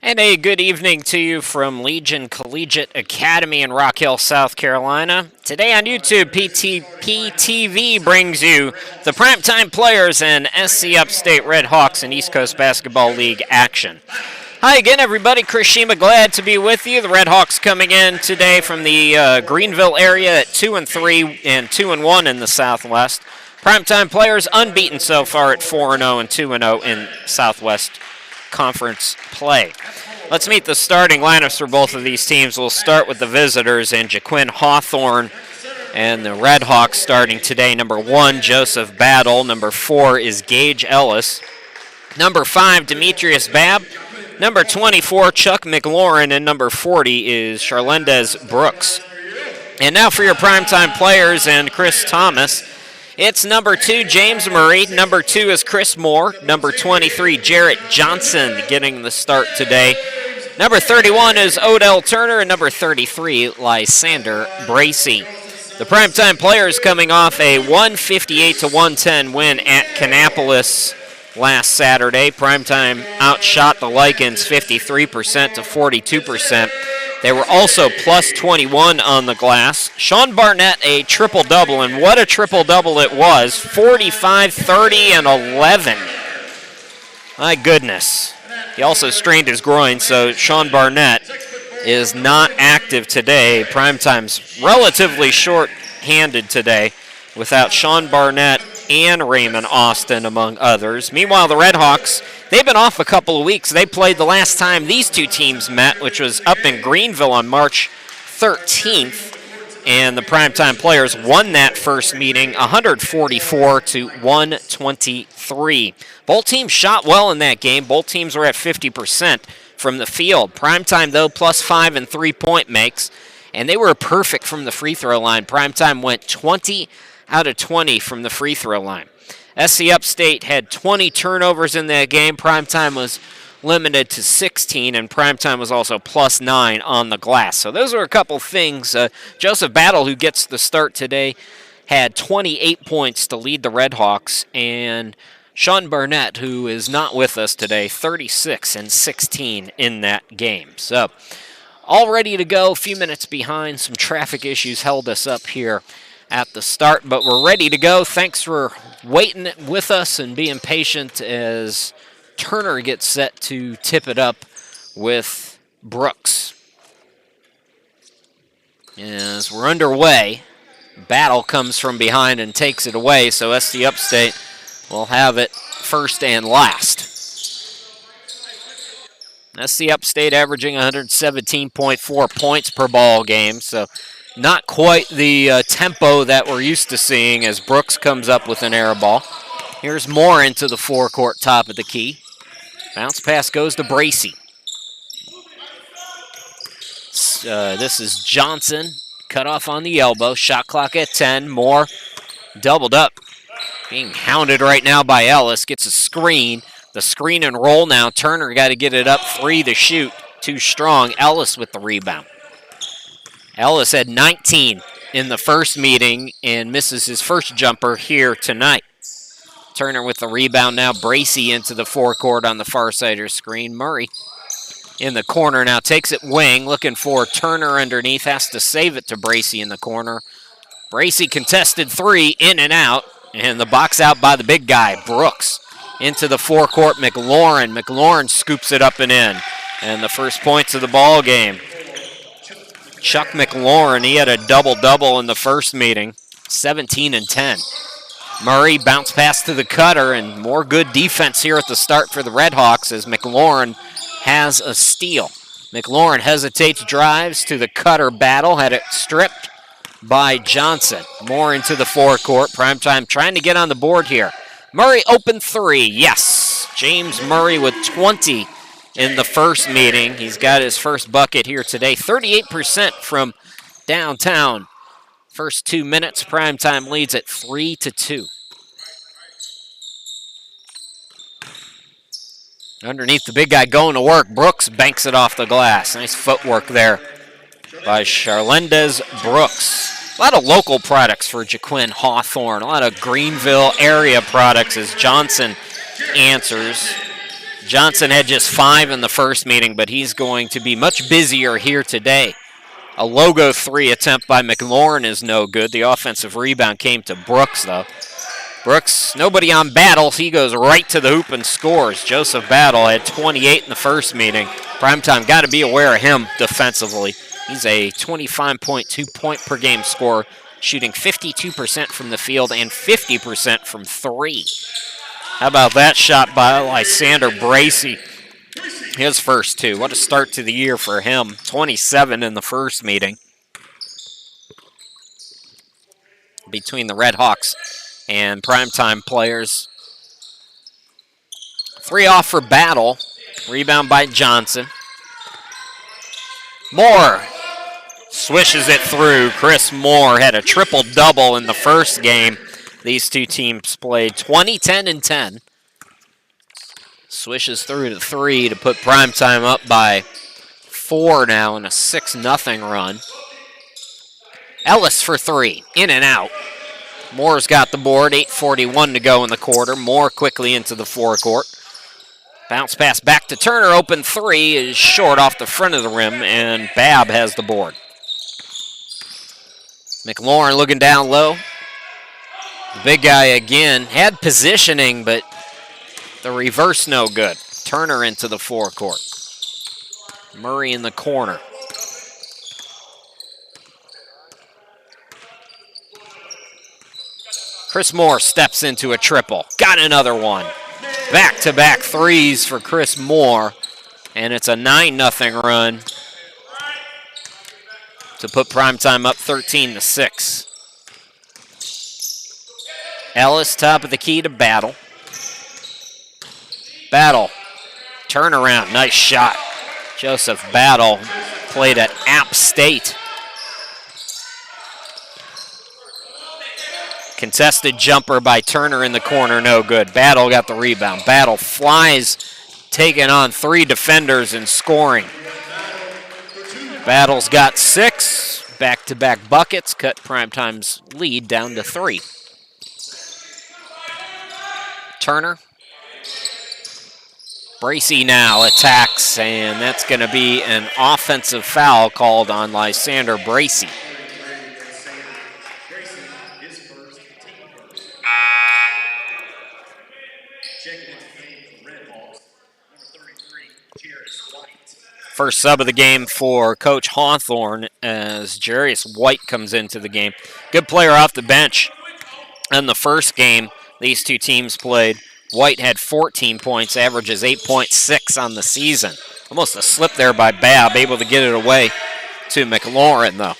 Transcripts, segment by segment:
And a good evening to you from Legion Collegiate Academy in Rock Hill, South Carolina. Today on YouTube, PTV brings you the Primetime Players and SC Upstate Redhawks and East Coast Basketball League action. Hi again, everybody. Chris Shima, glad to be with you. The Redhawks coming in today from the Greenville area at 2-3 and 2-1 in the Southwest. Primetime Players unbeaten so far at 4-0 and 2-0 in Southwest Conference play. Let's meet the starting lineups for both of these teams. We'll start with the visitors and Jaquin Hawthorne and the Redhawks starting today. Number 1, Joseph Battle. Number 4 is Gage Ellis. Number 5, Demetrius Babb. Number 24, Chuck McLaurin. And number 40 is Charlendez Brooks. And now for your primetime players and Chris Thomas. It's number 2, James Murray. Number 2 is Chris Moore. Number 23, Jarrett Johnson getting the start today. Number 31 is Odell Turner. And number 33, Lysander Bracey. The primetime players coming off a 158-110 win at Kannapolis last Saturday. Primetime outshot the Lycans 53% to 42%. They were also plus 21 on the glass. Sean Barnett, a triple-double, and what a triple-double it was. 45, 30, and 11. My goodness. He also strained his groin, so Sean Barnett is not active today. Primetime's relatively short-handed today without Sean Barnett and Raymond Austin, among others. Meanwhile, the Redhawks, they've been off a couple of weeks. They played the last time these two teams met, which was up in Greenville on March 13th, and the Primetime Players won that first meeting 144-123. Both teams shot well in that game. Both teams were at 50% from the field. Primetime, though, plus 5 in three-point makes, and they were perfect from the free throw line. Primetime went 20 out of 20 from the free throw line. SC Upstate had 20 turnovers in that game. Primetime was limited to 16, and Primetime was also plus 9 on the glass. So those are a couple things. Joseph Battle, who gets the start today, had 28 points to lead the Redhawks, and Sean Barnett, who is not with us today, 36 and 16 in that game. So all ready to go. A few minutes behind. Some traffic issues held us up here at the start, but we're ready to go. Thanks for waiting with us and being patient as Turner gets set to tip it up with Brooks. As we're underway, Battle comes from behind and takes it away, so SC Upstate will have it first and last. SC Upstate averaging 117.4 points per ball game, so not quite the tempo that we're used to seeing as Brooks comes up with an air ball. Here's Moore into the forecourt, top of the key. Bounce pass goes to Bracey. This is Johnson, cut off on the elbow. Shot clock at 10. Moore doubled up. Being hounded right now by Ellis. Gets a screen. The screen and roll now. Turner got to get it up 3 to shoot. Too strong. Ellis with the rebound. Ellis had 19 in the first meeting and misses his first jumper here tonight. Turner with the rebound now. Bracey into the forecourt on the far side of the screen. Murray in the corner now takes it wing. Looking for Turner underneath. Has to save it to Bracey in the corner. Bracey contested 3, in and out. And the box out by the big guy, Brooks. Into the forecourt, McLaurin. McLaurin scoops it up and in. And the first points of the ball game. Chuck McLaurin, he had a double-double in the first meeting, 17 and 10. Murray bounce pass to the cutter, and more good defense here at the start for the Redhawks as McLaurin has a steal. McLaurin hesitates, drives to the cutter. Battle had it stripped by Johnson. Moore into the forecourt. Primetime trying to get on the board here. Murray open 3, yes. James Murray with 20 in the first meeting. He's got his first bucket here today. 38% from downtown. First 2 minutes, Primetime leads at 3-2. Underneath the big guy going to work, Brooks banks it off the glass. Nice footwork there by Charlendez Brooks. A lot of local products for Jaquin Hawthorne. A lot of Greenville area products as Johnson answers. Johnson had just 5 in the first meeting, but he's going to be much busier here today. A logo 3 attempt by McLaurin is no good. The offensive rebound came to Brooks, though. Brooks, nobody on Battle. He goes right to the hoop and scores. Joseph Battle had 28 in the first meeting. Primetime got to be aware of him defensively. He's a 25.2 point per game scorer, shooting 52% from the field and 50% from 3. How about that shot by Lysander Bracey? His first 2. What a start to the year for him. 27 in the first meeting. Between the Redhawks and Primetime players. 3 off for Battle. Rebound by Johnson. Moore swishes it through. Chris Moore had a triple-double in the first game. These two teams played 20, 10, and 10. Swishes through to 3 to put Primetime up by 4 now in a 6-0 run. Ellis for 3, in and out. Moore's got the board, 8:41 to go in the quarter. Moore quickly into the forecourt. Bounce pass back to Turner, open 3 is short off the front of the rim, and Babb has the board. McLaurin looking down low. The big guy again had positioning, but the reverse no good. Turner into the forecourt. Murray in the corner. Chris Moore steps into a triple. Got another one. Back-to-back 3s for Chris Moore. And it's a 9-0 run to put Primetime up 13-6. Ellis, top of the key to Battle. Battle, turnaround, nice shot. Joseph Battle played at Upstate. Contested jumper by Turner in the corner, no good. Battle got the rebound. Battle flies, taking on 3 defenders and scoring. Battle's got 6, back-to-back buckets, cut Primetime's lead down to 3. Turner. Bracey now attacks, and that's going to be an offensive foul called on Lysander Bracey. First sub of the game for Coach Hawthorne as Jerius White comes into the game. Good player off the bench. In the first game these two teams played, White had 14 points, averages 8.6 on the season. Almost a slip there by Babb, able to get it away to McLaurin, though.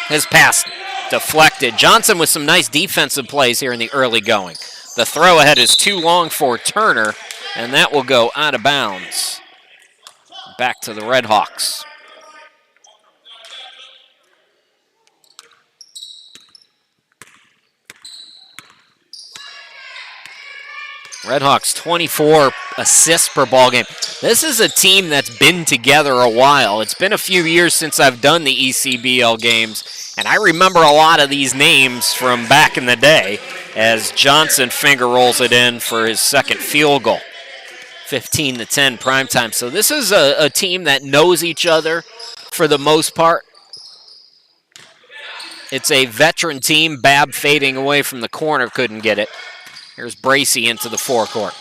His pass deflected. Johnson with some nice defensive plays here in the early going. The throw ahead is too long for Turner, and that will go out of bounds. Back to the Redhawks. Redhawks 24 assists per ball game. This is a team that's been together a while. It's been a few years since I've done the ECBL games, and I remember a lot of these names from back in the day as Johnson finger rolls it in for his second field goal. 15-10 Primetime. So this is a team that knows each other for the most part. It's a veteran team. Babb fading away from the corner, couldn't get it. Here's Bracey into the forecourt.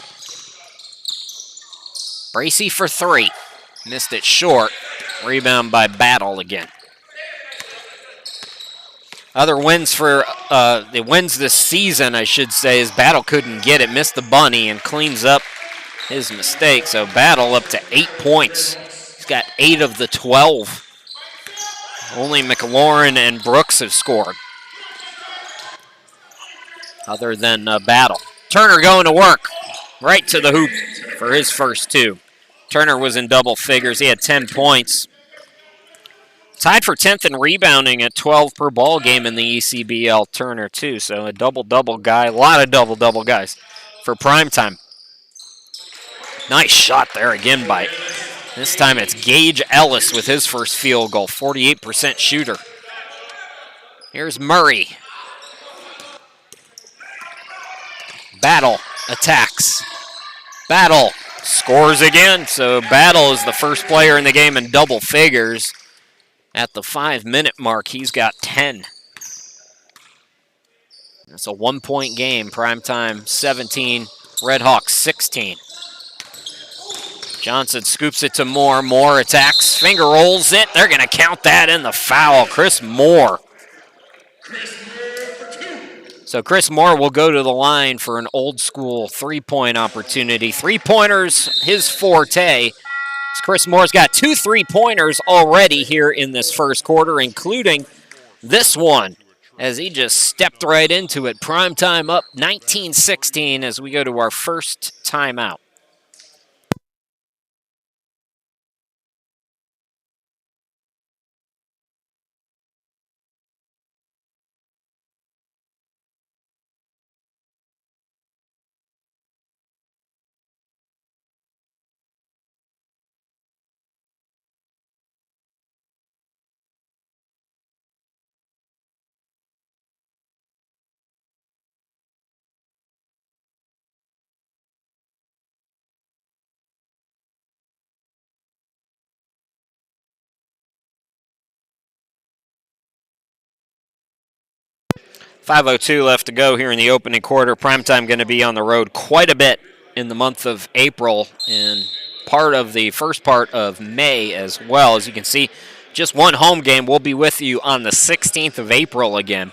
Bracey for 3. Missed it short. Rebound by Battle again. Other wins for the wins this season, I should say, is Battle couldn't get it. Missed the bunny and cleans up his mistake. So Battle up to 8 points. He's got 8 of the 12. Only McLaurin and Brooks have scored, other than Battle. Turner going to work. Right to the hoop for his first 2. Turner was in double figures. He had 10 points. Tied for 10th in rebounding at 12 per ball game in the ECBL. Turner, too. So a double-double guy. A lot of double-double guys for Primetime. Nice shot there again by, this time it's Gage Ellis with his first field goal. 48% shooter. Here's Murray. Battle attacks. Battle Scores again, so Battle is the first player in the game in double figures. At the 5-minute mark, he's got 10. It's a 1-point game. PrimeTime 17, Redhawks 16. Johnson scoops it to Moore. Moore attacks, finger rolls it. They're going to count that in the foul. Chris Moore. So Chris Moore will go to the line for an old school three-point opportunity. Three-pointers, his forte. Chris Moore's got 2 3-pointers already here in this first quarter, including this one, as he just stepped right into it. PrimeTime up 19-16 as we go to our first timeout. .502 left to go here in the opening quarter. PrimeTime going to be on the road quite a bit in the month of April and part of the first part of May as well. As you can see, just one home game. We'll be with you on the 16th of April again.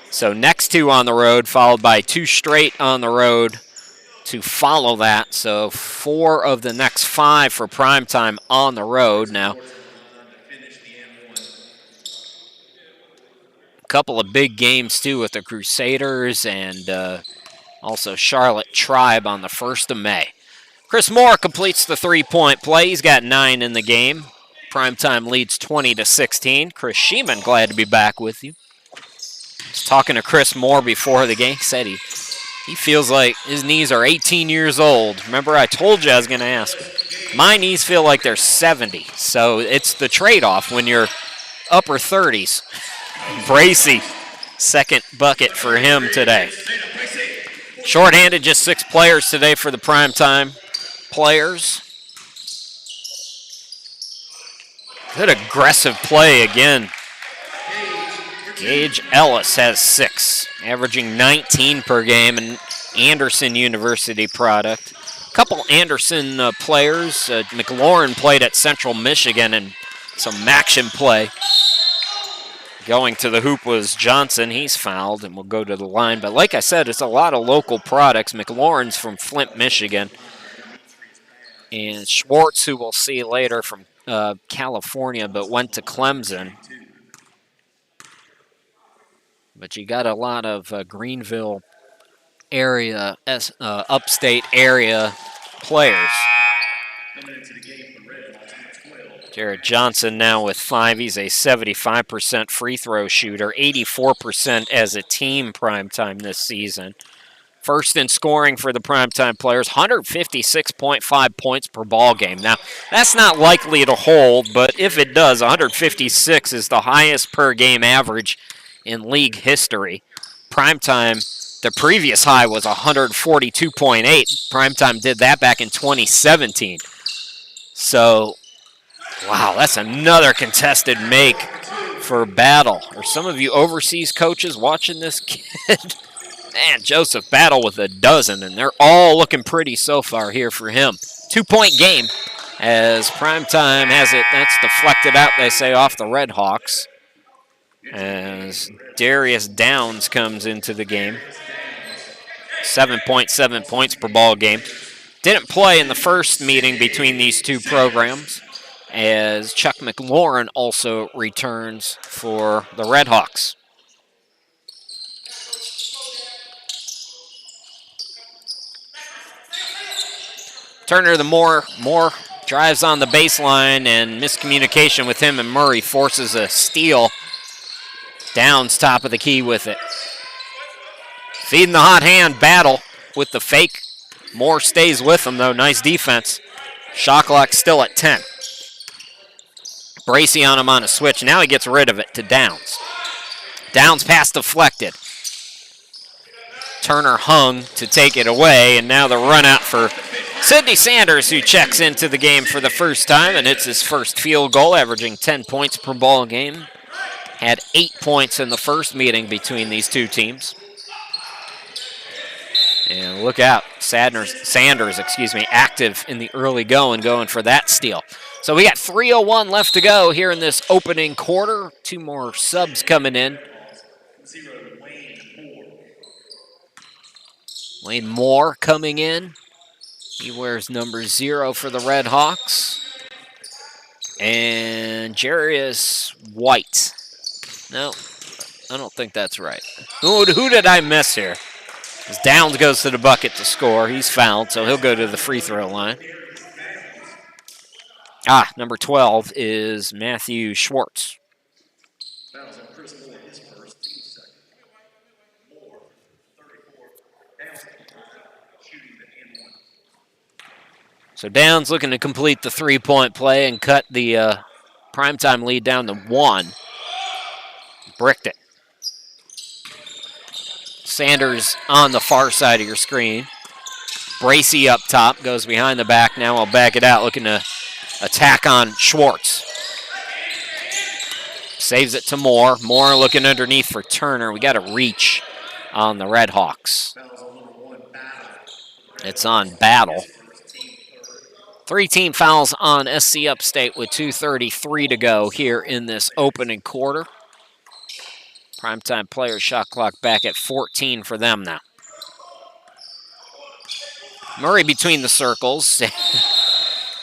So next 2 on the road, followed by 2 straight on the road to follow that. So 4 of the next 5 for PrimeTime on the road. Now, couple of big games too with the Crusaders and also Charlotte Tribe on the 1st of May. Chris Moore completes the 3-point play. He's got 9 in the game. PrimeTime leads 20-16. Chris Sheeman, glad to be back with you. Was talking to Chris Moore before the game. He said he feels like his knees are 18 years old. Remember, I told you I was going to ask him. My knees feel like they're 70, so it's the trade-off when you're upper 30s. Bracey, second bucket for him today. Shorthanded, just 6 players today for the PrimeTime players. Good aggressive play again. Gage Ellis has 6, averaging 19 per game, and Anderson University product. A couple Anderson players. McLaurin played at Central Michigan and some action play. Going to the hoop was Johnson. He's fouled and will go to the line. But like I said, it's a lot of local products. McLaurin's from Flint, Michigan. And Schwartz, who we'll see later, from California, but went to Clemson. But you got a lot of Greenville area, upstate area players. Jared Johnson now with 5. He's a 75% free throw shooter, 84% as a team PrimeTime this season. First in scoring for the PrimeTime players, 156.5 points per ball game. Now, that's not likely to hold, but if it does, 156 is the highest per game average in league history. PrimeTime, the previous high was 142.8. PrimeTime did that back in 2017. So, wow, that's another contested make for Battle. Are some of you overseas coaches watching this kid? Man, Joseph Battle with a dozen, and they're all looking pretty so far here for him. 2-point game as PrimeTime has it. That's deflected out, they say, off the Redhawks. As Darius Downs comes into the game. 7.7 points per ball game. Didn't play in the first meeting between these two programs, as Chuck McLaurin also returns for the Redhawks. Turner to Moore. Moore drives on the baseline, and miscommunication with him and Murray forces a steal. Downs top of the key with it. Feeding the hot hand, Battle with the fake. Moore stays with him, though. Nice defense. Shot clock still at 10. Bracey on him on a switch. Now he gets rid of it to Downs. Downs pass deflected. Turner hung to take it away, and now the run out for Sidney Sanders, who checks into the game for the first time and hits his first field goal, averaging 10 points per ball game. Had 8 points in the first meeting between these two teams. And look out, Sanders, active in the early going for that steal. So we got 3:01 left to go here in this opening quarter. 2 more subs coming in. Wayne Moore coming in. He wears number 0 for the Redhawks. And Jerius White. No, I don't think that's right. Who did I miss here? As Downs goes to the bucket to score. He's fouled, so he'll go to the free throw line. Number 12 is Matthew Schwartz. So Downs looking to complete the 3-point play and cut the primetime lead down to 1. Bricked it. Sanders on the far side of your screen. Bracey up top, goes behind the back. Now I'll back it out, looking to attack on Schwartz. Saves it to Moore. Moore looking underneath for Turner. We got a reach on the Redhawks. It's on Battle. 3 team fouls on SC Upstate with 2:33 to go here in this opening quarter. Primetime player shot clock back at 14 for them now. Murray between the circles.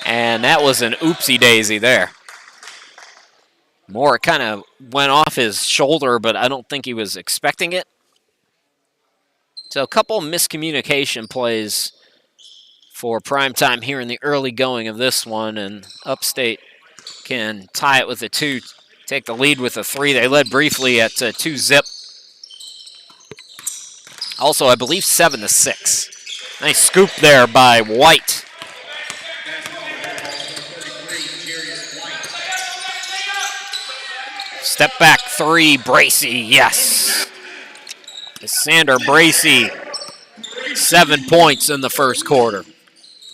And that was an oopsie-daisy there. Moore kind of went off his shoulder, but I don't think he was expecting it. So a couple miscommunication plays for primetime here in the early going of this one, and Upstate can tie it with a 2, take the lead with a 3. They led briefly at 2-zip. Also, I believe 7-6. Nice scoop there by White. Step back 3, Bracey, yes. Sander Bracey, 7 points in the first quarter.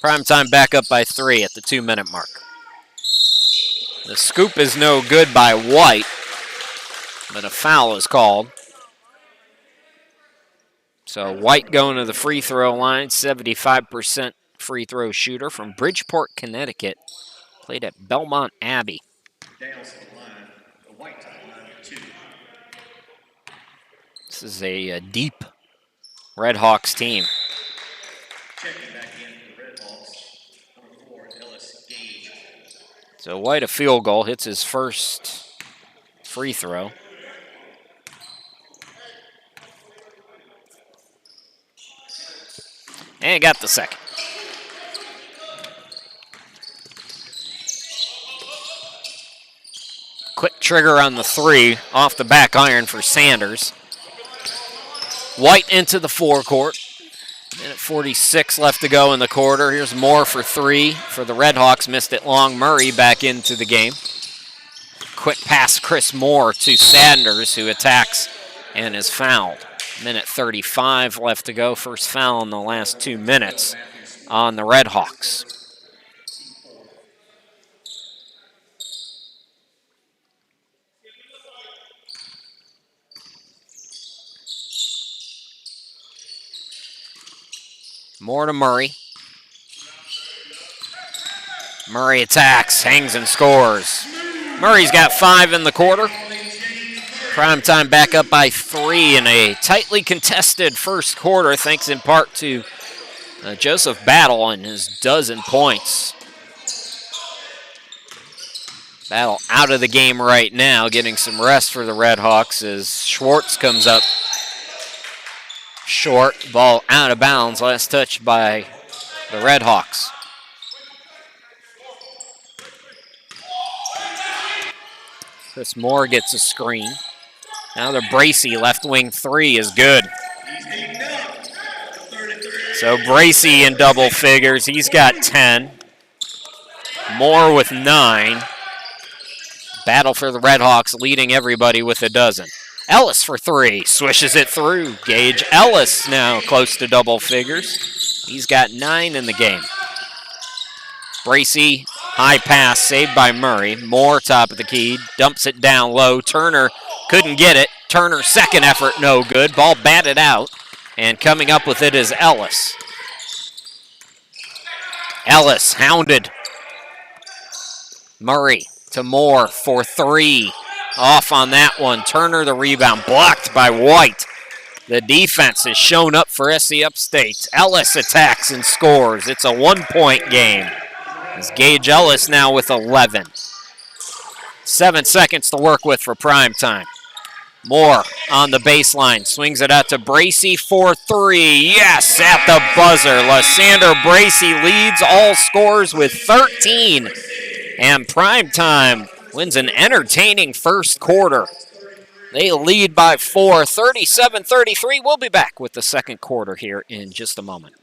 Primetime back up by 3 at the 2-minute mark. The scoop is no good by White, but a foul is called. So White going to the free throw line, 75% free throw shooter from Bridgeport, Connecticut. Played at Belmont Abbey. This is a deep Redhawks team. So White a field goal, hits his first free throw. And got the second. Quick trigger on the 3, off the back iron for Sanders. White into the forecourt. Minute 46 left to go in the quarter. Here's Moore for 3 for the Redhawks. Missed it long. Murray back into the game. Quick pass Chris Moore to Sanders, who attacks and is fouled. Minute 35 left to go. First foul in the last 2 minutes on the Redhawks. Moore to Murray. Murray attacks, hangs and scores. Murray's got 5 in the quarter. Primetime back up by 3 in a tightly contested first quarter, thanks in part to Joseph Battle and his 12 points. Battle out of the game right now, getting some rest for the Redhawks as Schwartz comes up short. Ball out of bounds, last touch by the Redhawks. Chris Moore gets a screen. Now the Bracey left wing 3 is good. So Bracey in double figures. He's got 10. Moore with 9. Battle for the Redhawks, leading everybody with a 12. Ellis for 3, swishes it through. Gage Ellis now close to double figures. He's got 9 in the game. Bracey, high pass, saved by Murray. Moore, top of the key, dumps it down low. Turner couldn't get it. Turner, second effort, no good. Ball batted out, and coming up with it is Ellis. Ellis hounded. Murray to Moore for three. Off on that one. Turner the rebound, blocked by White. The defense has shown up for SC Upstate. Ellis attacks and scores. It's a 1-point game. As Gage Ellis now with 11. 7 seconds to work with for PrimeTime. Moore on the baseline, swings it out to Bracey for three. Yes, at the buzzer. Lysander Bracey leads all scores with 13. And PrimeTime wins an entertaining first quarter. They lead by 4, 37-33. We'll be back with the second quarter here in just a moment.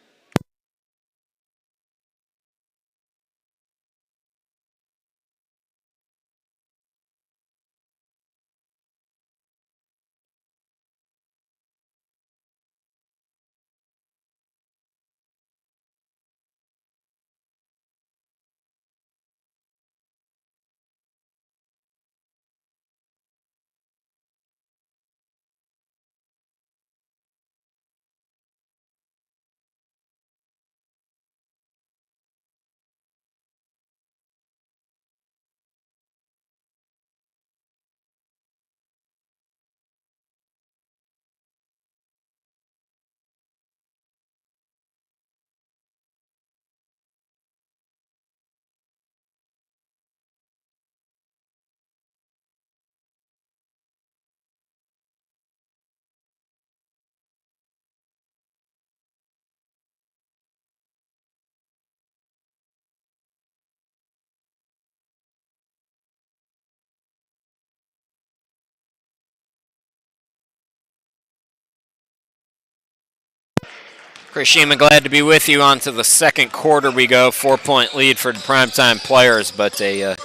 Chris Sheeman, glad to be with you. On to the second quarter we go. 4-point lead for the PrimeTime players, but a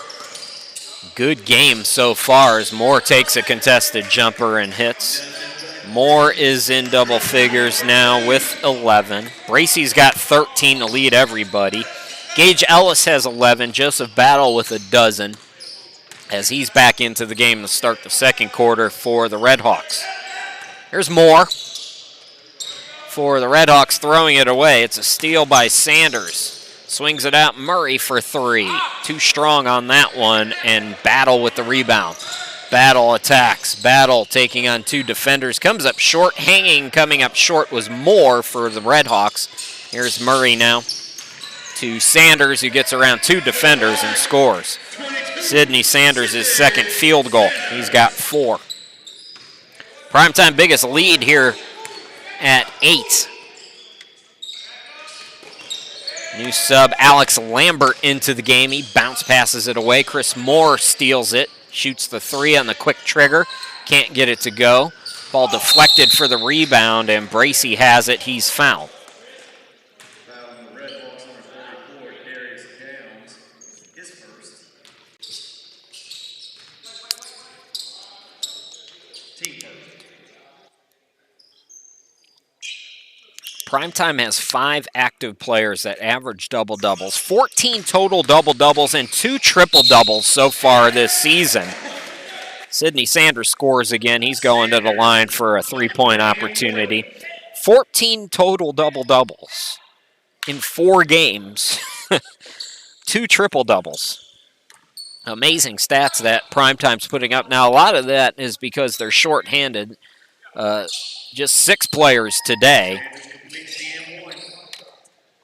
good game so far as Moore takes a contested jumper and hits. Moore is in double figures now with 11. Bracey's got 13 to lead everybody. Gage Ellis has 11. Joseph Battle with a dozen as he's back into the game to start the second quarter for the Redhawks. Here's Moore for the Redhawks, throwing it away. It's a steal by Sanders. Swings it out, Murray for three. Too strong on that one, and Battle with the rebound. Battle attacks. Battle taking on two defenders. Comes up short. Hanging, coming up short was Moore for the Redhawks. Here's Murray now to Sanders, who gets around two defenders and scores. Sidney Sanders' his second field goal. He's got 4. PrimeTime biggest lead here at 8. New sub Alex Lambert into the game. He bounce passes it away. Chris Moore steals it. Shoots the three on the quick trigger. Can't get it to go. Ball deflected for the rebound, and Bracey has it. He's fouled. PrimeTime has 5 active players that average double-doubles, 14 total double-doubles, and 2 triple-doubles so far this season. Sidney Sanders scores again. He's going to the line for a 3-point opportunity. 14 total double-doubles in 4 games. 2 triple-doubles. Amazing stats that PrimeTime's putting up. Now, a lot of that is because they're shorthanded. Just 6 players today.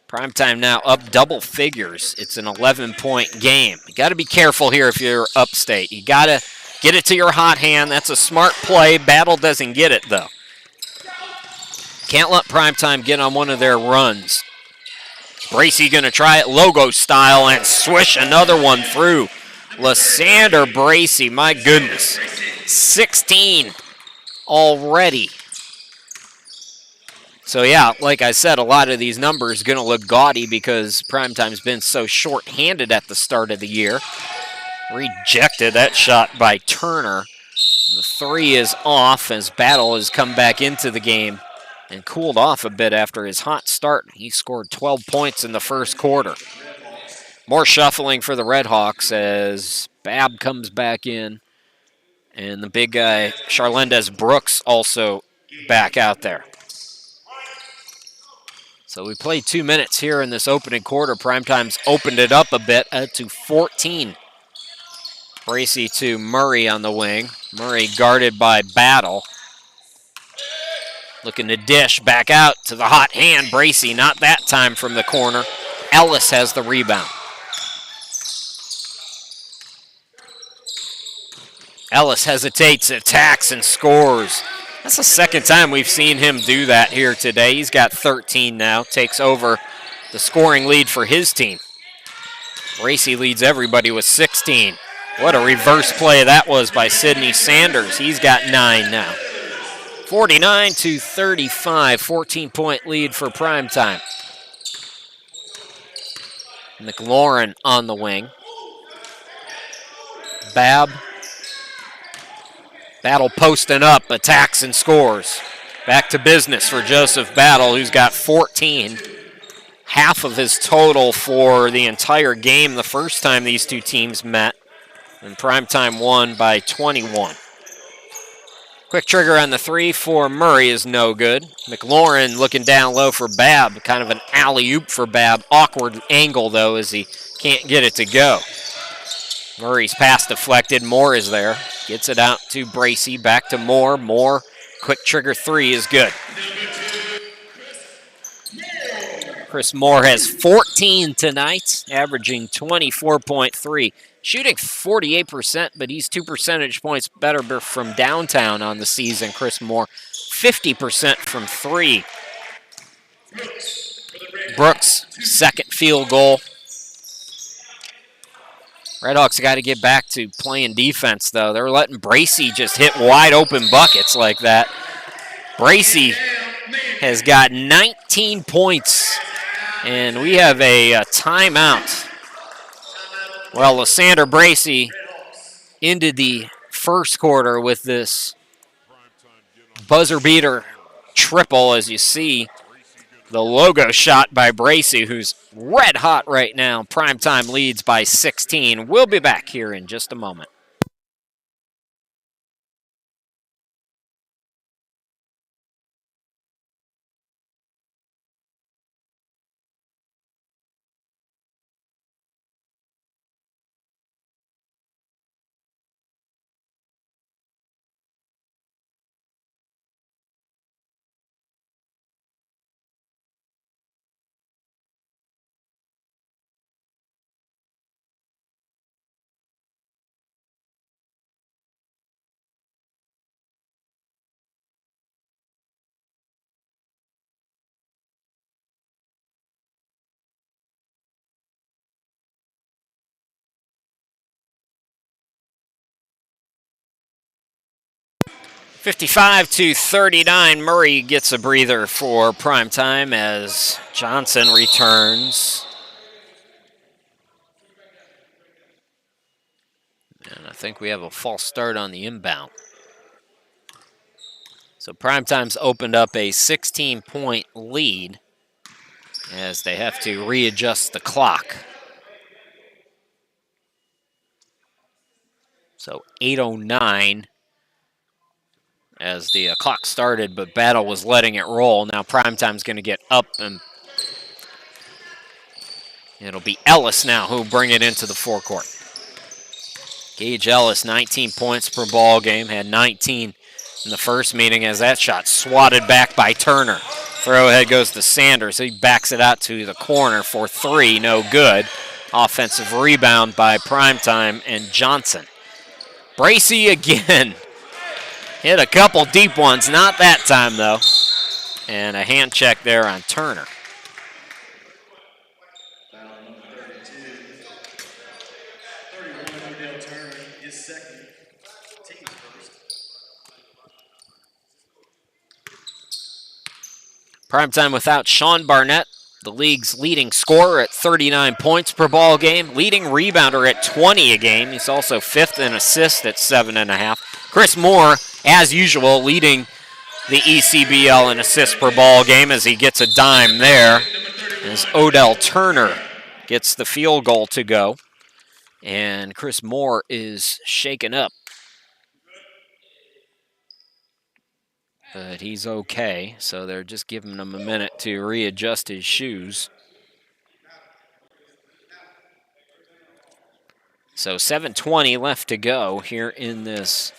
PrimeTime now up double figures. It's an 11-point game. You got to be careful here if you're Upstate. You got to get it to your hot hand. That's a smart play. Battle doesn't get it, though. Can't let PrimeTime get on one of their runs. Bracey going to try it logo style and swish another one through. Lysander Bracey, my goodness. 16 already. So, yeah, like I said, a lot of these numbers are going to look gaudy because PrimeTime's been so short-handed at the start of the year. Rejected that shot by Turner. The 3 is off as Battle has come back into the game and cooled off a bit after his hot start. He scored 12 points in the first quarter. More shuffling for the Redhawks as Babb comes back in. And the big guy, Charlendez Brooks, also back out there. So we played 2 minutes here in this opening quarter. Primetime's opened it up a bit to 14. Bracy to Murray on the wing. Murray guarded by Battle. Looking to dish back out to the hot hand. Bracy, not that time from the corner. Ellis has the rebound. Ellis hesitates, attacks, and scores. That's the second time we've seen him do that here today. He's got 13 now, takes over the scoring lead for his team. Bracy leads everybody with 16. What a reverse play that was by Sidney Sanders. He's got 9 now. 49-35, 14-point lead for Primetime. McLaurin on the wing. Babb. Battle posting up, attacks and scores. Back to business for Joseph Battle, who's got 14. Half of his total for the entire game the first time these two teams met. And Primetime won by 21. Quick trigger on the 3 for Murray is no good. McLaurin looking down low for Babb. Kind of an alley-oop for Babb. Awkward angle, though, as he can't get it to go. Murray's pass deflected. Moore is there. Gets it out to Bracy. Back to Moore. Moore, quick trigger 3 is good. Chris Moore has 14 tonight, averaging 24.3. Shooting 48%, but he's 2 percentage points better from downtown on the season. Chris Moore, 50% from 3. Brooks, second field goal. Redhawks got to get back to playing defense, though. They're letting Bracy just hit wide open buckets like that. Bracy has got 19 points, and we have a timeout. Well, Lysander Bracy ended the first quarter with this buzzer beater triple, as you see. The logo shot by Bracy, who's red hot right now. Primetime leads by 16. We'll be back here in just a moment. (55-39). Murray gets a breather for Primetime as Johnson returns. And I think we have a false start on the inbound. So Primetime's opened up a 16-point lead as they have to readjust the clock. So 8:09 as the clock started, but Battle was letting it roll. Now Primetime's going to get up, and it'll be Ellis now who'll bring it into the forecourt. Gage Ellis, 19 points per ball game, had 19 in the first meeting as that shot swatted back by Turner. Throw ahead goes to Sanders. He backs it out to the corner for 3, no good. Offensive rebound by Primetime and Johnson. Bracy again. Hit a couple deep ones, not that time though. And a hand check there on Turner. Primetime without Sean Barnett, the league's leading scorer at 39 points per ball game, leading rebounder at 20 a game. He's also 5th in assists at 7.5. Chris Moore, as usual, leading the ECBL in assists per ball game as he gets a dime there. As Odell Turner gets the field goal to go. And Chris Moore is shaken up. But he's okay, so they're just giving him a minute to readjust his shoes. So 7:20 left to go here in this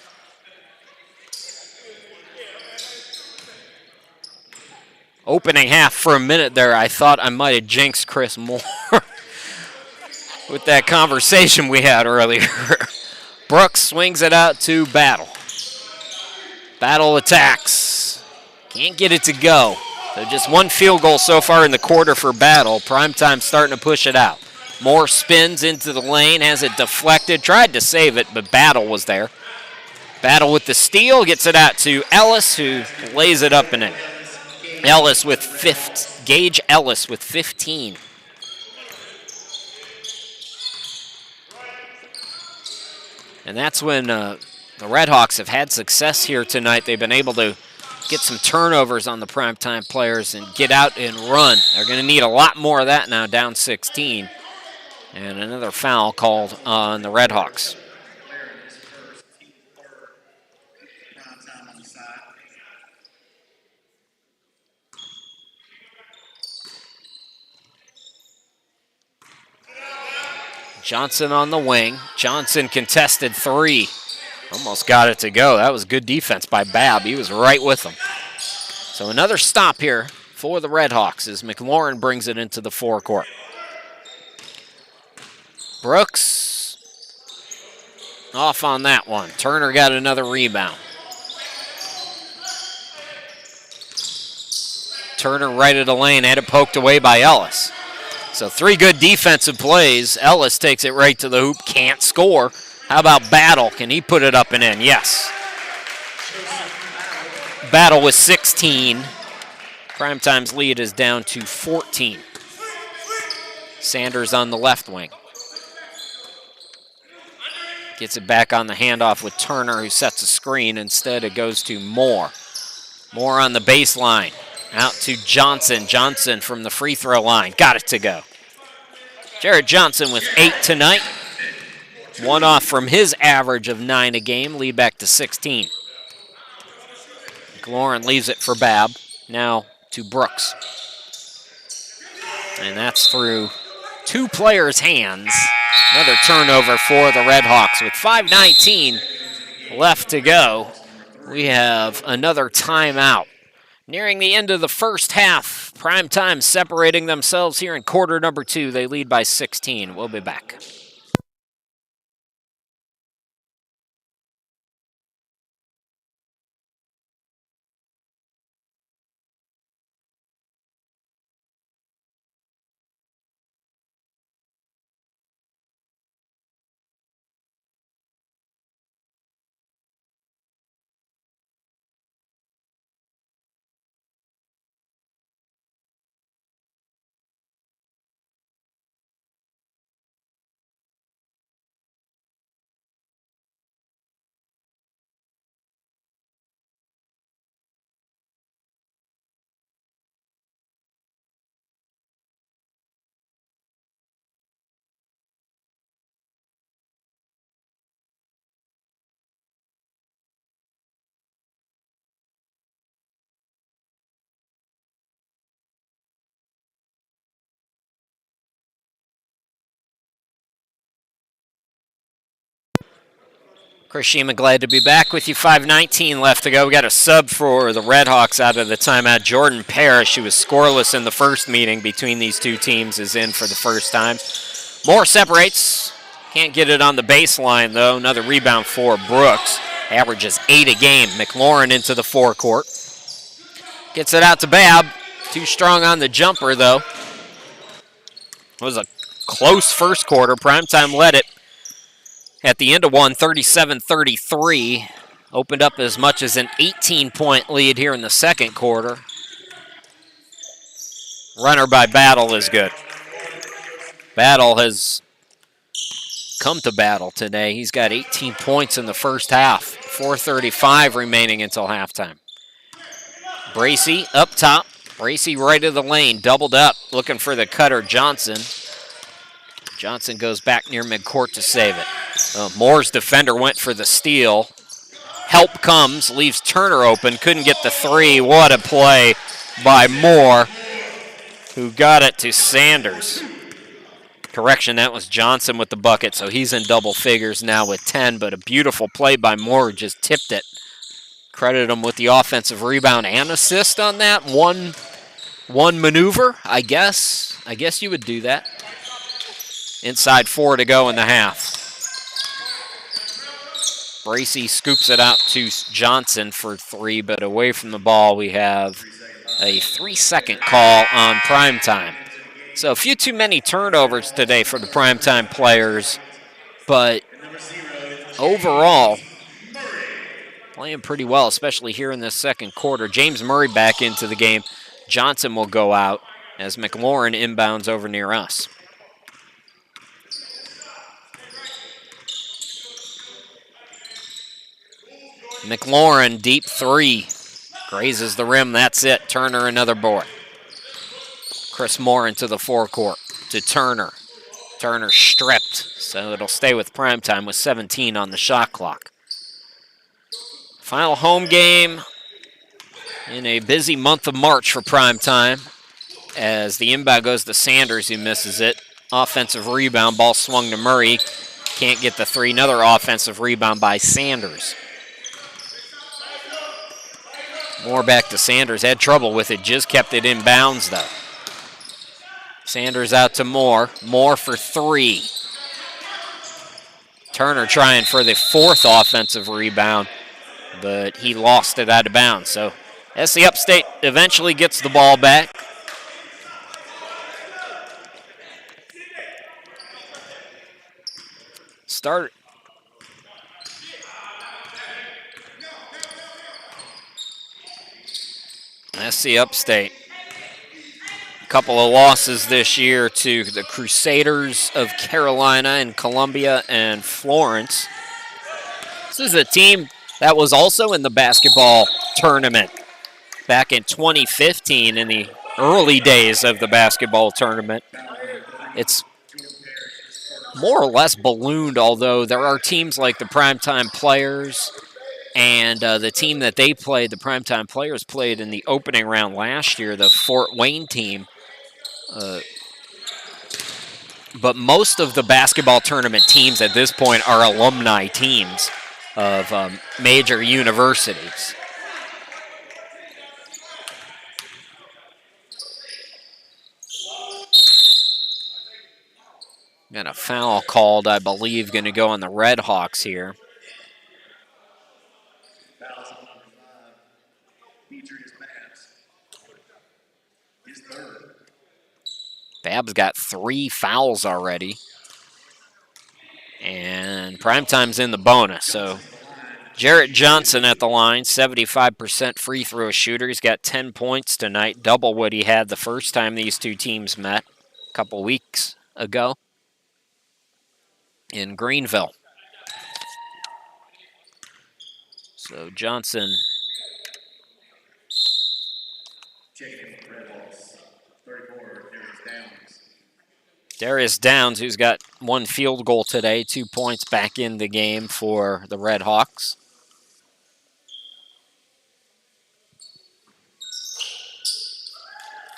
opening half. For a minute there, I thought I might have jinxed Chris Moore with that conversation we had earlier. Brooks swings it out to Battle. Battle attacks. Can't get it to go. So just one field goal so far in the quarter for Battle. PrimeTime starting to push it out. Moore spins into the lane, has it deflected, tried to save it, but Battle was there. Battle with the steal, gets it out to Ellis, who lays it up and in. Gage Ellis with 15. And that's when the Redhawks have had success here tonight. They've been able to get some turnovers on the PrimeTime players and get out and run. They're going to need a lot more of that now, down 16. And another foul called on the Redhawks. Johnson on the wing. Johnson contested three. Almost got it to go. That was good defense by Babb. He was right with him. So another stop here for the Redhawks as McLaurin brings it into the forecourt. Brooks off on that one. Turner got another rebound. Turner right at the lane, had it poked away by Ellis. So three good defensive plays. Ellis takes it right to the hoop, can't score. How about Battle? Can he put it up and in? Yes. Battle with 16. PrimeTime's lead is down to 14. Sanders on the left wing. Gets it back on the handoff with Turner, who sets a screen. Instead, it goes to Moore. Moore on the baseline. Out to Johnson. Johnson from the free throw line. Got it to go. Jared Johnson with 8 tonight. One off from his average of 9 a game. Lead back to 16. McLaurin leaves it for Babb. Now to Brooks. And that's through two players' hands. Another turnover for the Redhawks with 5:19 left to go. We have another timeout. Nearing the end of the first half, PrimeTime separating themselves here in quarter number 2. They lead by 16. We'll be back. Chris Shima, glad to be back with you. 5:19 left to go. We got a sub for the Redhawks out of the timeout. Jordan Parrish, who was scoreless in the first meeting between these two teams, is in for the first time. Moore separates. Can't get it on the baseline, though. Another rebound for Brooks. Averages 8 a game. McLaurin into the forecourt. Gets it out to Babb. Too strong on the jumper, though. It was a close first quarter. PrimeTime led it at the end of one, 37-33. Opened up as much as an 18-point lead here in the second quarter. Runner by Battle is good. Battle has come to battle today. He's got 18 points in the first half. 4:35 remaining until halftime. Bracey up top. Bracey right of the lane, doubled up, looking for the cutter Johnson. Johnson goes back near midcourt to save it. Moore's defender went for the steal. Help comes, leaves Turner open, couldn't get the three. What a play by Moore, who got it to Sanders. Correction, that was Johnson with the bucket, so he's in double figures now with 10, but a beautiful play by Moore, who just tipped it. Credit him with the offensive rebound and assist on that. One maneuver, I guess. I guess you would do that. Inside 4 to go in the half. Bracey scoops it out to Johnson for 3, but away from the ball we have a 3-second call on PrimeTime. So a few too many turnovers today for the PrimeTime players, but overall, playing pretty well, especially here in this second quarter. James Murray back into the game. Johnson will go out as McLaurin inbounds over near us. McLaurin, deep 3. Grazes the rim, that's it. Turner, another board. Chris Moore into the forecourt to Turner. Turner stripped, so it'll stay with PrimeTime with 17 on the shot clock. Final home game in a busy month of March for PrimeTime as the inbound goes to Sanders, who misses it. Offensive rebound, ball swung to Murray. Can't get the 3. Another offensive rebound by Sanders. Moore back to Sanders. Had trouble with it, just kept it in bounds, though. Sanders out to Moore. Moore for 3. Turner trying for the 4th offensive rebound, but he lost it out of bounds. So SC Upstate eventually gets the ball back. SC Upstate. A couple of losses this year to the Crusaders of Carolina and Columbia and Florence. This is a team that was also in the basketball tournament back in 2015 in the early days of the basketball tournament. It's more or less ballooned, although there are teams like the PrimeTime Players and the team that they played, the PrimeTime Players played in the opening round last year, the Fort Wayne team. But most of the basketball tournament teams at this point are alumni teams of major universities. Got a foul called, I believe, going to go on the Redhawks here. Babs got 3 fouls already. And PrimeTime's in the bonus. So Jarrett Johnson at the line, 75% free throw shooter. He's got 10 points tonight, double what he had the first time these two teams met a couple weeks ago in Greenville. So Johnson. Darius Downs, who's got 1 field goal today, 2 points back in the game for the Redhawks.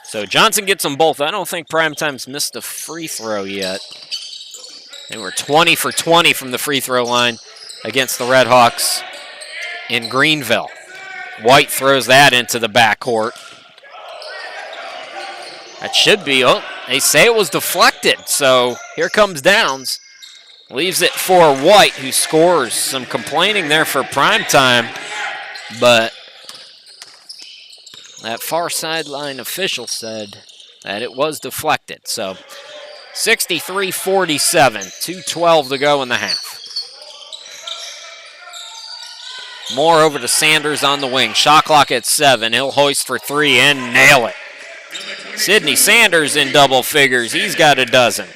So Johnson gets them both. I don't think PrimeTime's missed a free throw yet. They were 20 for 20 from the free throw line against the Redhawks in Greenville. White throws that into the backcourt. That should be, they say it was deflected, so here comes Downs. Leaves it for White, who scores. Some complaining there for PrimeTime, but that far sideline official said that it was deflected. So 63-47, 2:12 to go in the half. Moore over to Sanders on the wing. Shot clock at 7. He'll hoist for 3 and nail it. Sidney Sanders in double figures. He's got a dozen.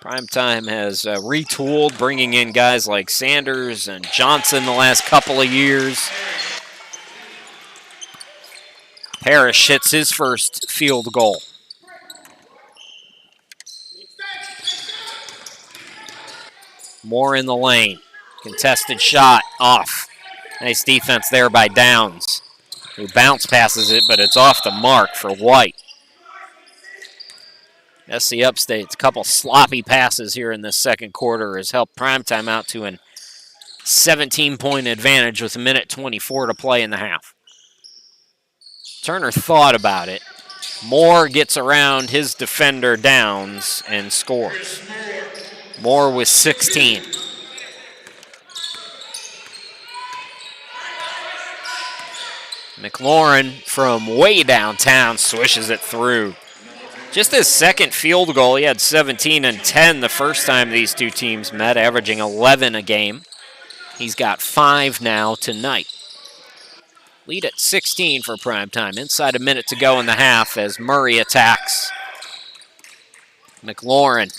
PrimeTime has retooled, bringing in guys like Sanders and Johnson the last couple of years. Parrish hits his first field goal. Moore in the lane. Contested shot off. Nice defense there by Downs, who bounce passes it, but it's off the mark for White. SC Upstate, a couple sloppy passes here in this second quarter has helped PrimeTime out to an 17-point advantage with 1:24 to play in the half. Turner thought about it. Moore gets around his defender Downs and scores. Moore with 16. McLaurin from way downtown swishes it through. Just his second field goal. He had 17 and 10 the first time these two teams met, averaging 11 a game. He's got 5 now tonight. Lead at 16 for PrimeTime. Inside a minute to go in the half as Murray attacks. McLaurin.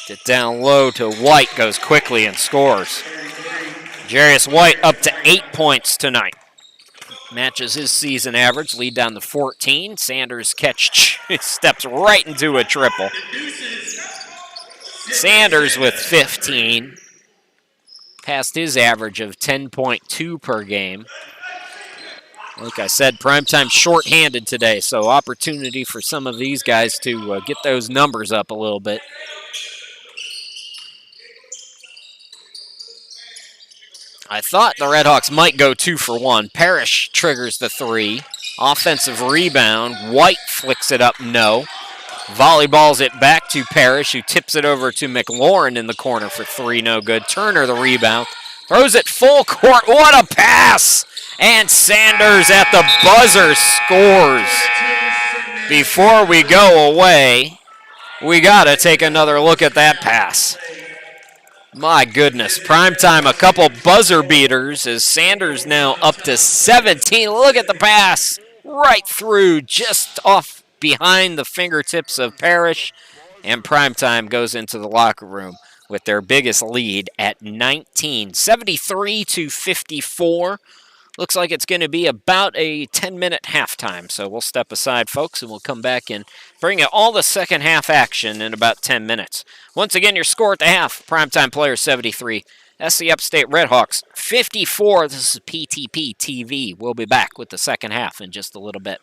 Get down low to White, goes quickly and scores. Jerius White up to 8 points tonight. Matches his season average, lead down to 14. Sanders steps right into a triple. Sanders with 15. Past his average of 10.2 per game. Like I said, PrimeTime short-handed today, so opportunity for some of these guys to get those numbers up a little bit. I thought the Redhawks might go 2 for 1. Parrish triggers the 3. Offensive rebound. White flicks it up, no. Volleyballs it back to Parrish, who tips it over to McLaurin in the corner for 3, no good. Turner the rebound. Throws it full court. What a pass! And Sanders at the buzzer scores. Before we go away, we got to take another look at that pass. My goodness, PrimeTime, a couple buzzer beaters as Sanders now up to 17. Look at the pass right through, just off behind the fingertips of Parrish. And PrimeTime goes into the locker room with their biggest lead at 19. 73-54. Looks like it's going to be about a 10-minute halftime. So we'll step aside, folks, and we'll come back and bring you all the second half action in about 10 minutes. Once again, your score at the half, PrimeTime Players 73, SC Upstate Redhawks 54. This is PTP TV. We'll be back with the second half in just a little bit.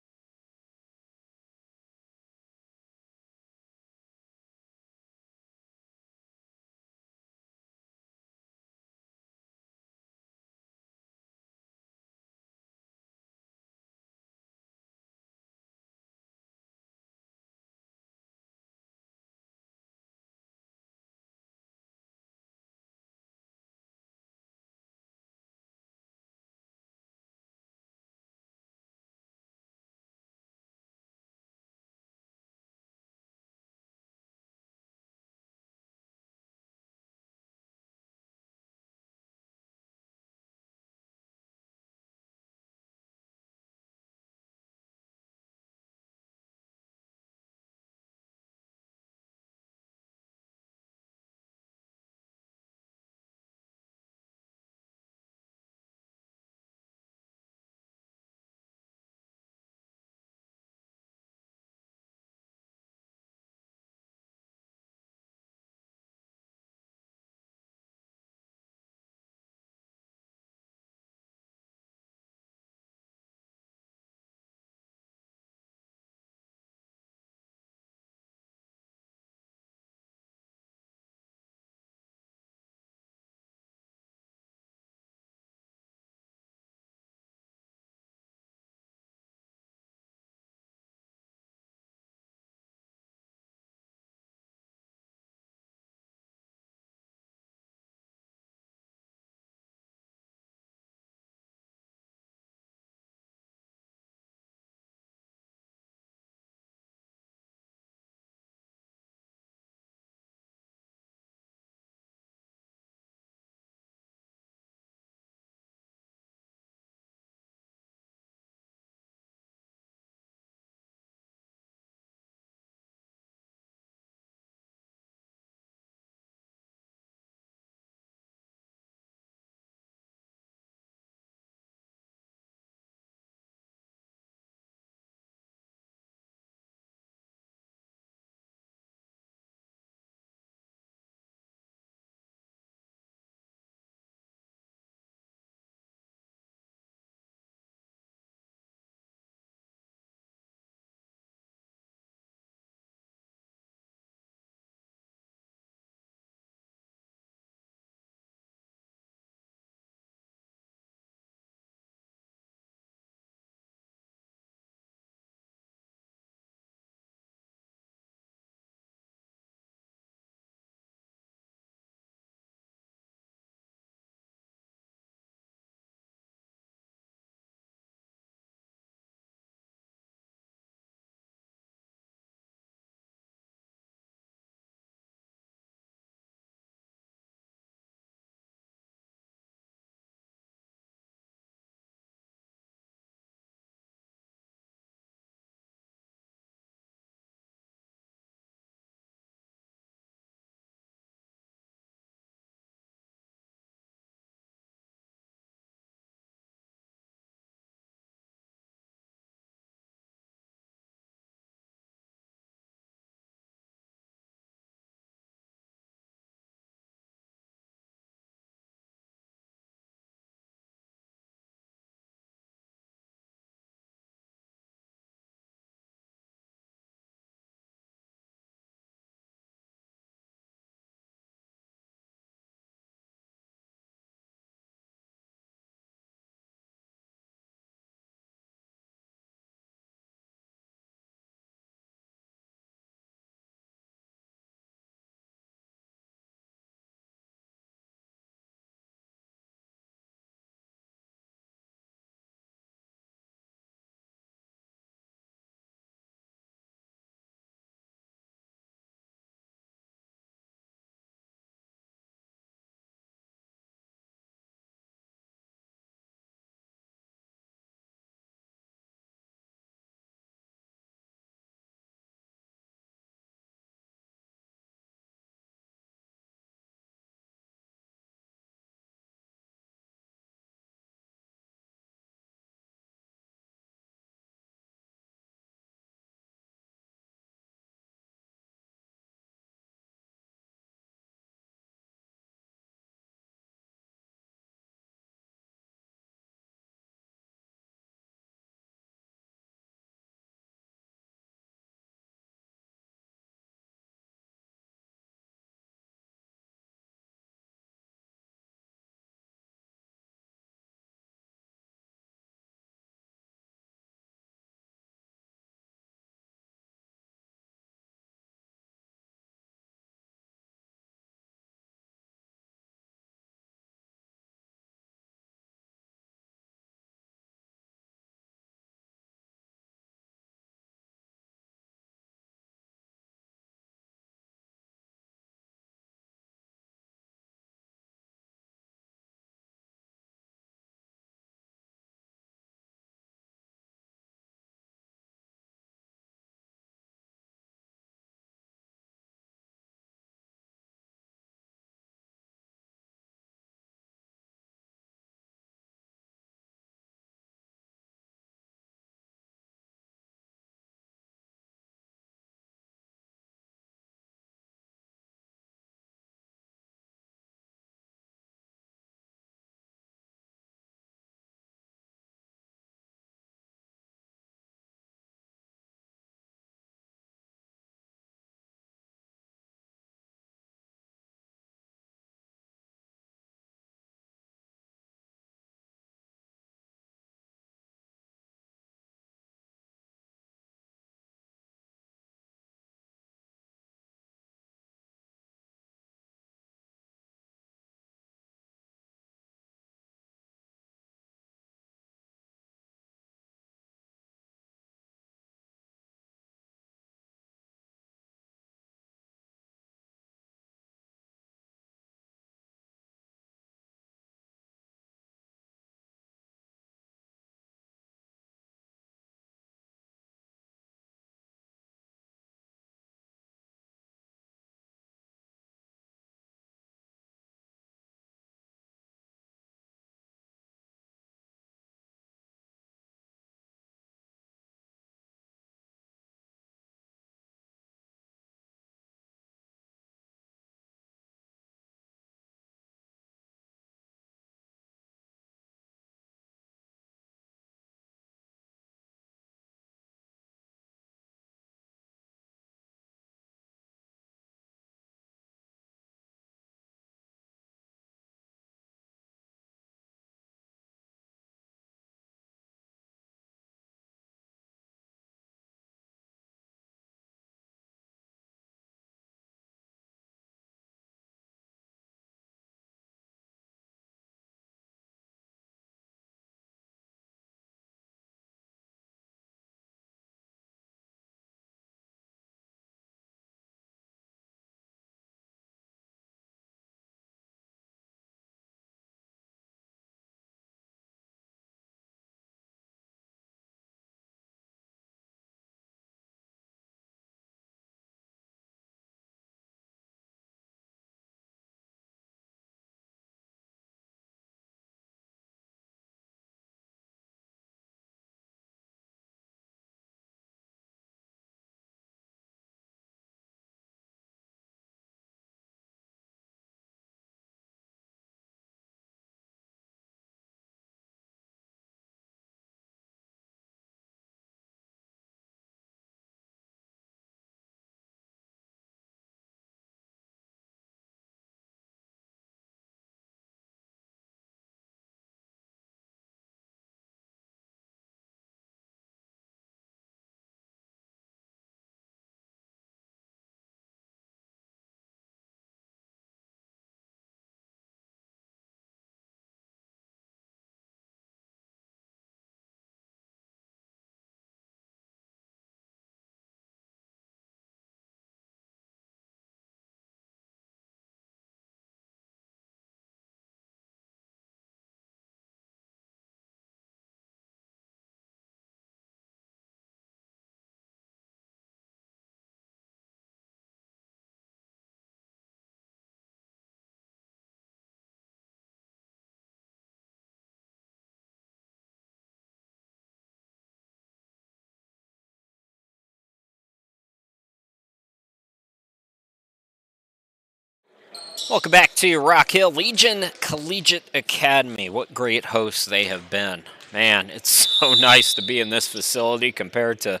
Welcome back to Rock Hill Legion Collegiate Academy. What great hosts they have been. Man, it's so nice to be in this facility compared to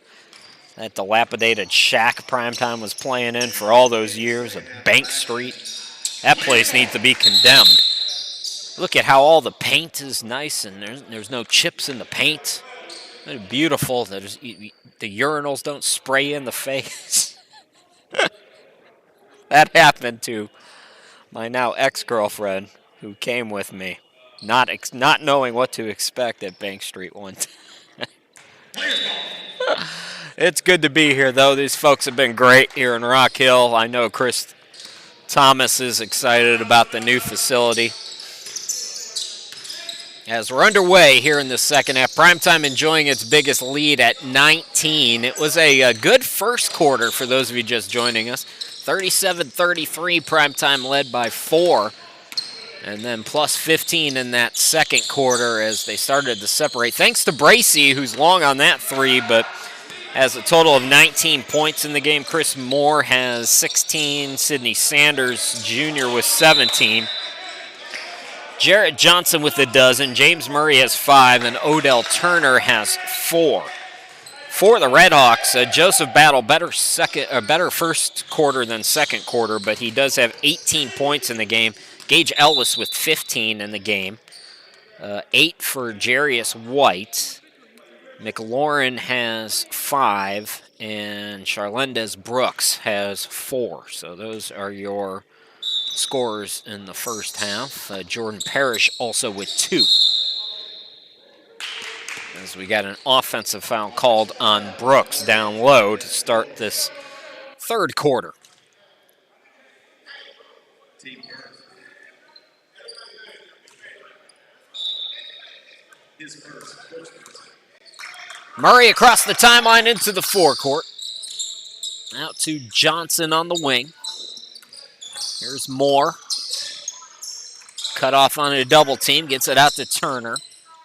that dilapidated shack Primetime was playing in for all those years at Bank Street. That place needs to be condemned. Look at how all the paint is nice and there's no chips in the paint. They're beautiful. The urinals don't spray in the face. That happened to my now ex-girlfriend who came with me, not knowing what to expect at Bank Street one time. It's good to be here, though. These folks have been great here in Rock Hill. I know Chris Thomas is excited about the new facility. As we're underway here in the second half, Primetime enjoying its biggest lead at 19. It was a good first quarter for those of you just joining us. 37-33, Primetime led by 4. And then plus 15 in that second quarter as they started to separate. Thanks to Bracey, who's long on that 3, but has a total of 19 points in the game. Chris Moore has 16. Sidney Sanders Jr. with 17. Jarrett Johnson with a dozen. James Murray has 5, and Odell Turner has 4. For the Redhawks, Joseph Battle, better first quarter than second quarter, but he does have 18 points in the game. Gage Ellis with 15 in the game. 8 for Jerius White. McLaurin has 5, and Charlendez Brooks has 4. So those are your scorers in the first half. Jordan Parrish also with 2. As we got an offensive foul called on Brooks down low to start this third quarter. Murray across the timeline into the forecourt. Out to Johnson on the wing. Here's Moore. Cut off on a double team, gets it out to Turner.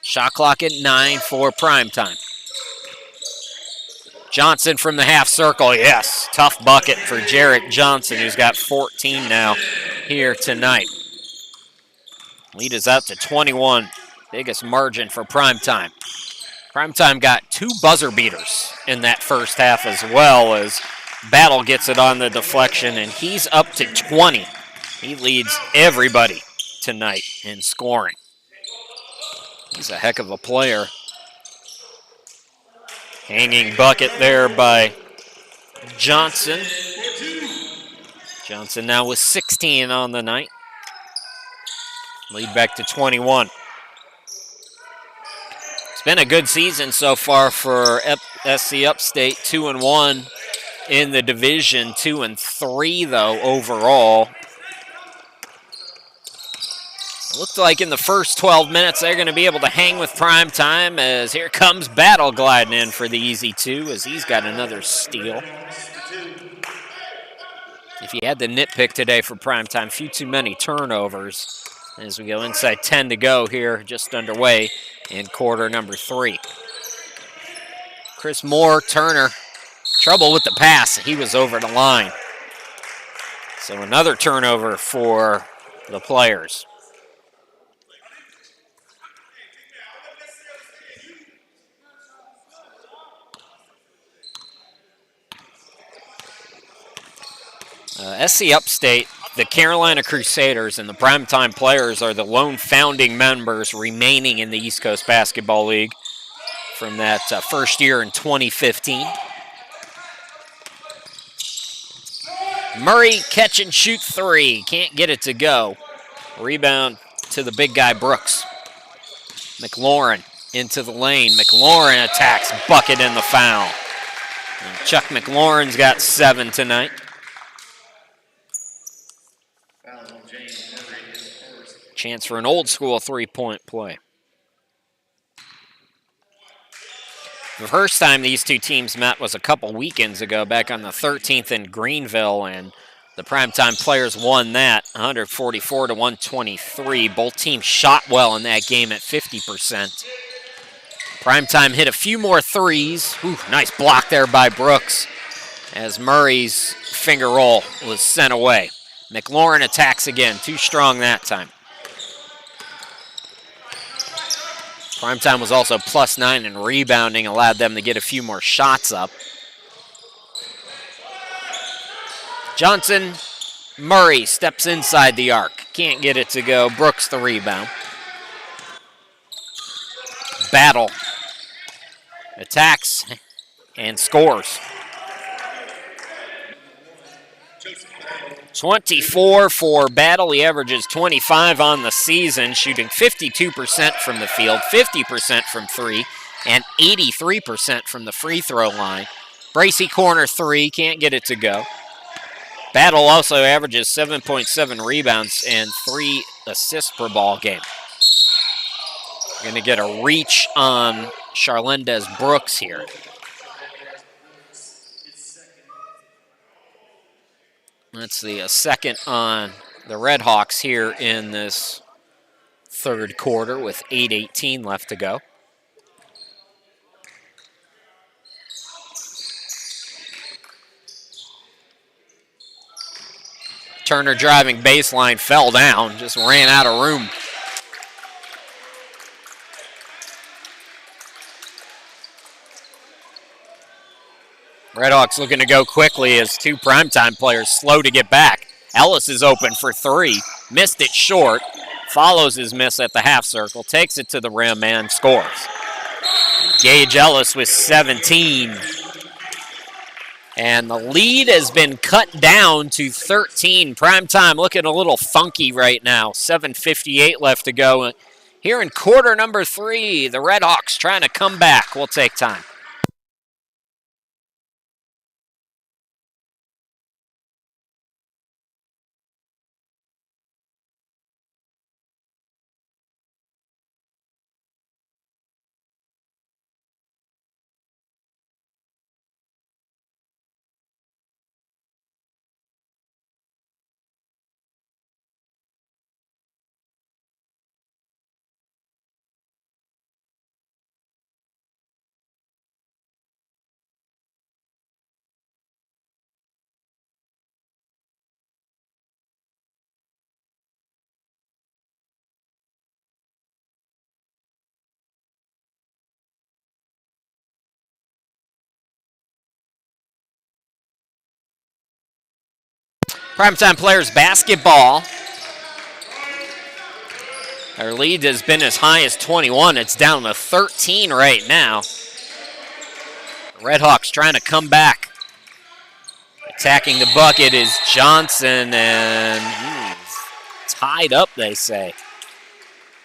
Shot clock at 9 for Primetime. Johnson from the half circle, yes. Tough bucket for Jarrett Johnson, who's got 14 now here tonight. Lead is out to 21. Biggest margin for Primetime. Primetime got 2 buzzer beaters in that first half as well as Battle gets it on the deflection, and he's up to 20. He leads everybody tonight in scoring. He's a heck of a player. Hanging bucket there by Johnson. Johnson now with 16 on the night. Lead back to 21. It's been a good season so far for SC Upstate, 2-1 in the division, 2-3 though overall. Looked like in the first 12 minutes they're going to be able to hang with Primetime as here comes Battle gliding in for the easy 2 as he's got another steal. If you had the nitpick today for Primetime, few too many turnovers as we go inside 10 to go here, just underway in quarter number 3. Chris Moore, Turner, trouble with the pass. He was over the line. So another turnover for the players. SC Upstate, the Carolina Crusaders, and the Primetime Players are the lone founding members remaining in the East Coast Basketball League from that first year in 2015. Murray catch and shoot 3. Can't get it to go. Rebound to the big guy, Brooks. McLaurin into the lane. McLaurin attacks, bucket in the foul. And Chuck McLaurin's got 7 tonight. Chance for an old school 3-point play. The first time these two teams met was a couple weekends ago, back on the 13th in Greenville, and the Primetime Players won that 144-123. Both teams shot well in that game at 50%. Primetime hit a few more threes. Ooh, nice block there by Brooks as Murray's finger roll was sent away. McLaurin attacks again. Too strong that time. PrimeTime was also +9 in rebounding, allowed them to get a few more shots up. Johnson, Murray steps inside the arc. Can't get it to go. Brooks the rebound. Battle. Attacks and scores. 24 for Battle. He averages 25 on the season, shooting 52% from the field, 50% from three, and 83% from the free throw line. Bracy corner three, can't get it to go. Battle also averages 7.7 rebounds and 3 assists per ball game. Going to get a reach on Charlendez Brooks here. Let's see, a second on the Redhawks here in this third quarter with 8:18 left to go. Turner driving baseline, fell down, just ran out of room. Redhawks looking to go quickly as 2 PrimeTime players slow to get back. Ellis is open for 3, missed it short, follows his miss at the half circle, takes it to the rim and scores. Gage Ellis with 17. And the lead has been cut down to 13. PrimeTime looking a little funky right now. 7:58 left to go. Here in quarter number 3, the Redhawks trying to come back. We'll take time. PrimeTime players basketball. Our lead has been as high as 21. It's down to 13 right now. Redhawks trying to come back. Attacking the bucket is Johnson, and tied up, they say.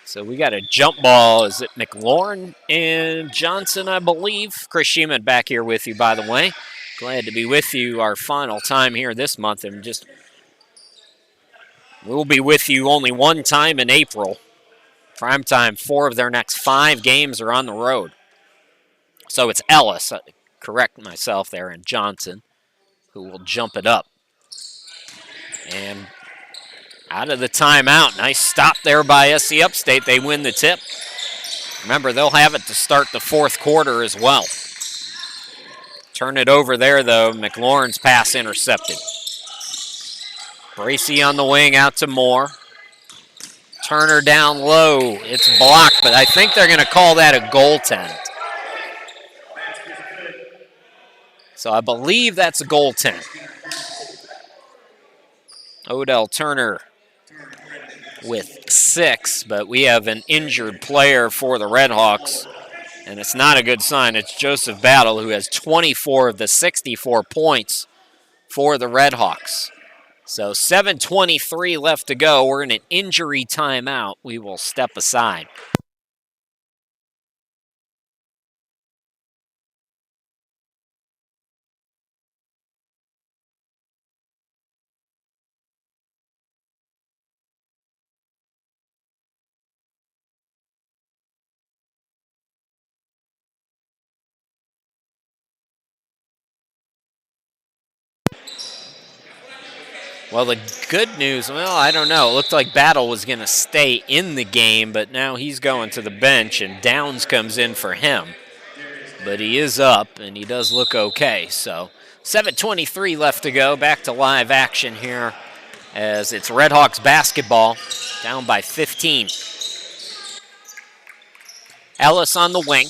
So we got a jump ball. Is it McLaurin and Johnson, I believe? Chris Sheeman back here with you, by the way. Glad to be with you our final time here this month, and we'll be with you only one time in April. PrimeTime, 4 of their next 5 games are on the road. So it's Ellis, correct myself there, and Johnson, who will jump it up. And out of the timeout, nice stop there by SC Upstate. They win the tip. Remember, they'll have it to start the fourth quarter as well. Turn it over there, though. McLaurin's pass intercepted. Bracy on the wing, out to Moore. Turner down low. It's blocked, but I think they're going to call that a goaltend. So I believe that's a goaltend. Odell Turner with 6, but we have an injured player for the Redhawks, and it's not a good sign. It's Joseph Battle, who has 24 of the 64 points for the Redhawks. So 7:23 left to go. We're in an injury timeout. We will step aside. Well, the good news, well, I don't know. It looked like Battle was going to stay in the game, but now he's going to the bench, and Downs comes in for him. But he is up, and he does look okay. So 7:23 left to go. Back to live action here as it's Redhawks basketball, down by 15. Ellis on the wing.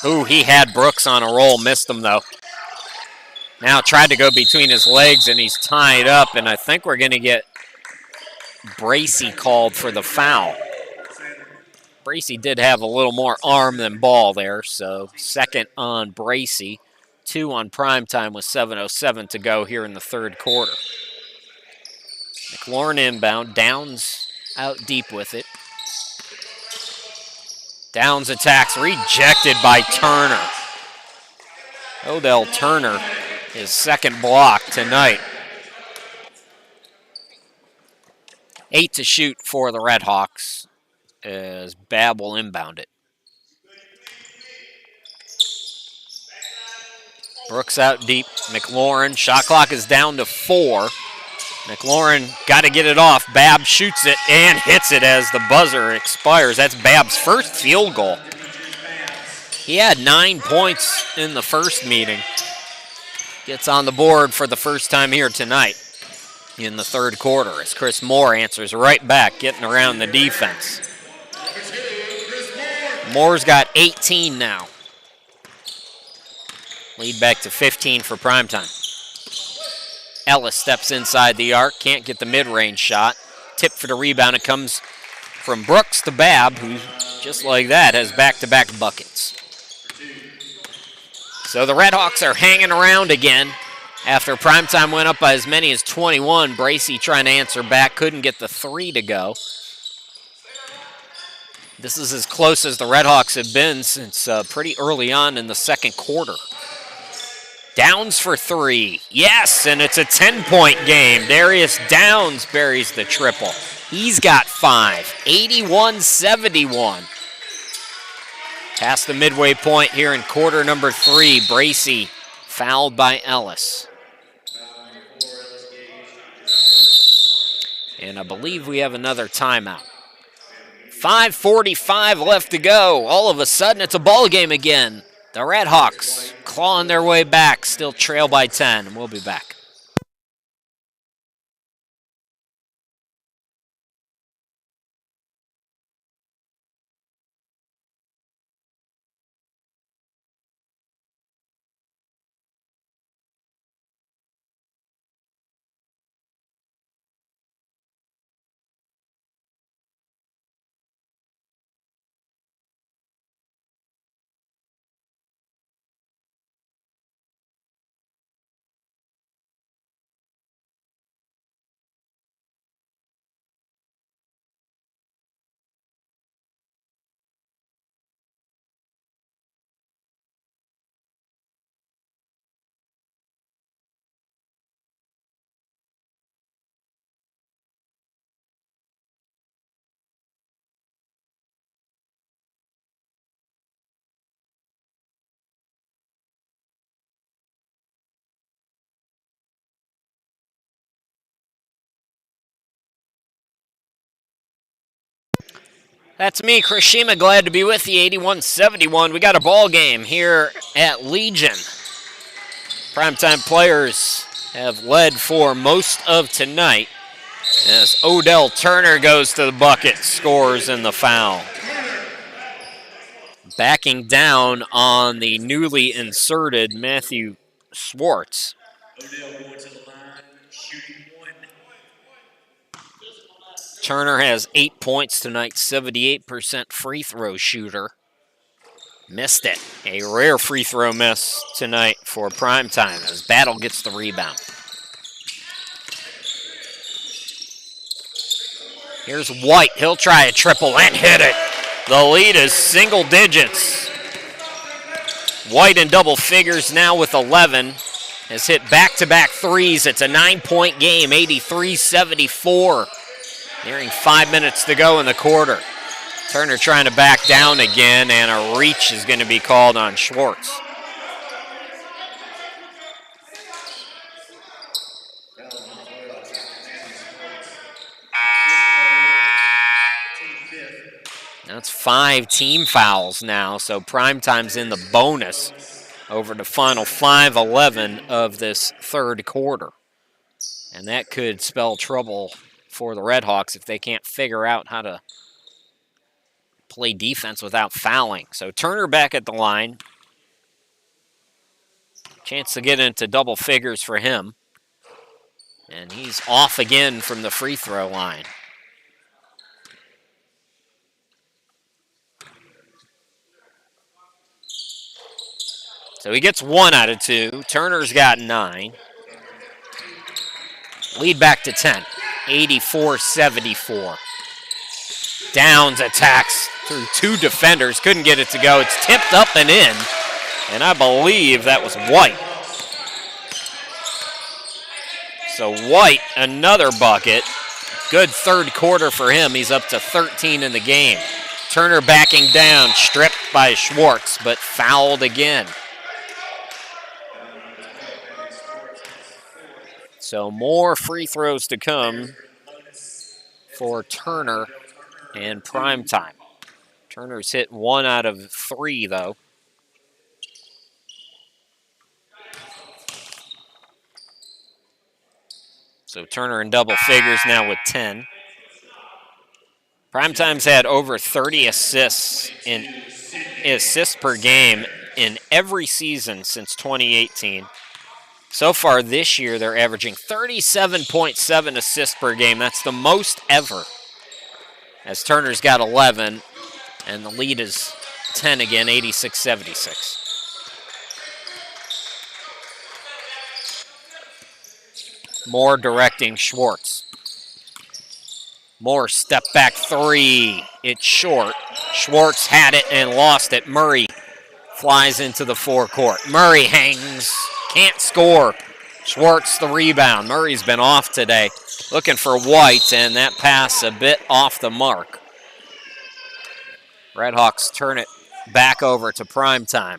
Ooh, he had Brooks on a roll, missed him though. Now tried to go between his legs and he's tied up, and I think we're going to get Bracy called for the foul. Bracy did have a little more arm than ball there, so second on Bracy, 2 on PrimeTime with 7:07 to go here in the third quarter. McLaurin inbound, Downs out deep with it. Downs attacks, rejected by Turner. Odell Turner, his second block tonight. 8 to shoot for the Redhawks as Babb will inbound it. Brooks out deep. McLaurin, shot clock is down to 4. McLaurin got to get it off. Babb shoots it and hits it as the buzzer expires. That's Babb's first field goal. He had 9 points in the first meeting. Gets on the board for the first time here tonight in the third quarter as Chris Moore answers right back, getting around the defense. Moore's got 18 now. Lead back to 15 for PrimeTime. Ellis steps inside the arc, can't get the mid-range shot. Tip for the rebound, it comes from Brooks to Babb, who, just like that, has back-to-back buckets. So the Redhawks are hanging around again after PrimeTime went up by as many as 21. Bracy trying to answer back, couldn't get the 3 to go. This is as close as the Redhawks have been since pretty early on in the second quarter. Downs for 3. Yes, and it's a 10-point game. Jerius Downs buries the triple. He's got 5. 81-71. Past the midway point here in quarter number 3. Bracy fouled by Ellis. And I believe we have another timeout. 5:45 left to go. All of a sudden, it's a ball game again. The Redhawks clawing their way back, still trail by 10. We'll be back. That's me, Chris Shima, glad to be with you. 81-71. We got a ball game here at Legion. PrimeTime players have led for most of tonight as Odell Turner goes to the bucket, scores in the foul. Backing down on the newly inserted Matthew Swartz. Turner has 8 points tonight, 78% free throw shooter. Missed it. A rare free throw miss tonight for PrimeTime as Battle gets the rebound. Here's White. He'll try a triple and hit it. The lead is single digits. White in double figures now with 11. Has hit back-to-back threes. It's a 9-point game, 83-74. Nearing 5 minutes to go in the quarter. Turner trying to back down again, and a reach is going to be called on Schwartz. That's 5 team fouls now, so PrimeTime's in the bonus over the final 5:11 of this third quarter. And that could spell trouble for the Redhawks if they can't figure out how to play defense without fouling. So Turner back at the line. Chance to get into double figures for him. And he's off again from the free throw line. So he gets 1 out of 2. Turner's got 9. Lead back to 10, 84-74. Downs attacks through 2 defenders. Couldn't get it to go. It's tipped up and in. And I believe that was White. So White, another bucket. Good third quarter for him. He's up to 13 in the game. Turner backing down, stripped by Schwartz, but fouled again. So more free throws to come for Turner and PrimeTime. Turner's hit 1 out of 3, though. So Turner in double figures now with 10. PrimeTime's had over 30 assists per game in every season since 2018. So far this year, they're averaging 37.7 assists per game. That's the most ever, as Turner's got 11, and the lead is 10 again, 86-76. Moore directing Schwartz. Moore step back 3. It's short. Schwartz had it and lost it. Murray flies into the forecourt. Murray hangs. Can't score. Schwartz the rebound. Murray's been off today. Looking for White, and that pass a bit off the mark. Redhawks turn it back over to PrimeTime.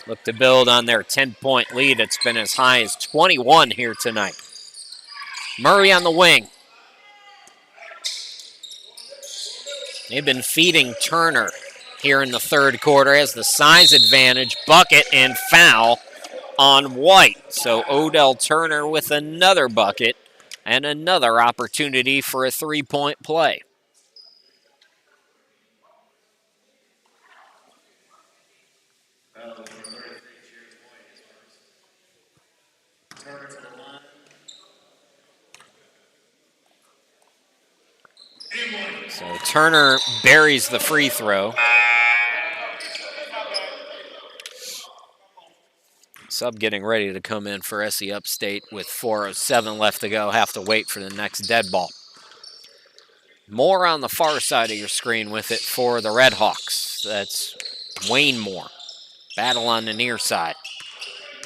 Look to build on their 10-point lead. It's been as high as 21 here tonight. Murray on the wing. They've been feeding Turner here in the third quarter. Has the size advantage, bucket, and foul on White. So Odell Turner with another bucket and another opportunity for a three-point play. So Turner buries the free throw. Sub getting ready to come in for SC Upstate with 4:07 left to go. Have to wait for the next dead ball. Moore on the far side of your screen with it for the Redhawks. That's Wayne Moore. Battle on the near side.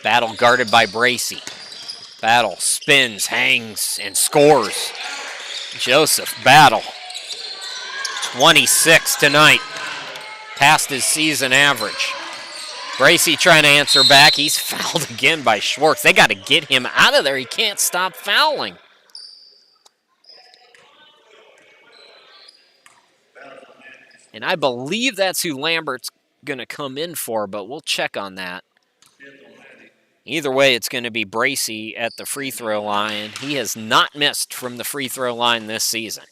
Battle guarded by Bracy. Battle spins, hangs, and scores. Joseph Battle. 26 tonight. Past his season average. Bracy trying to answer back. He's fouled again by Schwartz. They got to get him out of there. He can't stop fouling. And I believe that's who Lambert's going to come in for, but we'll check on that. Either way, it's going to be Bracy at the free throw line. He has not missed from the free throw line this season.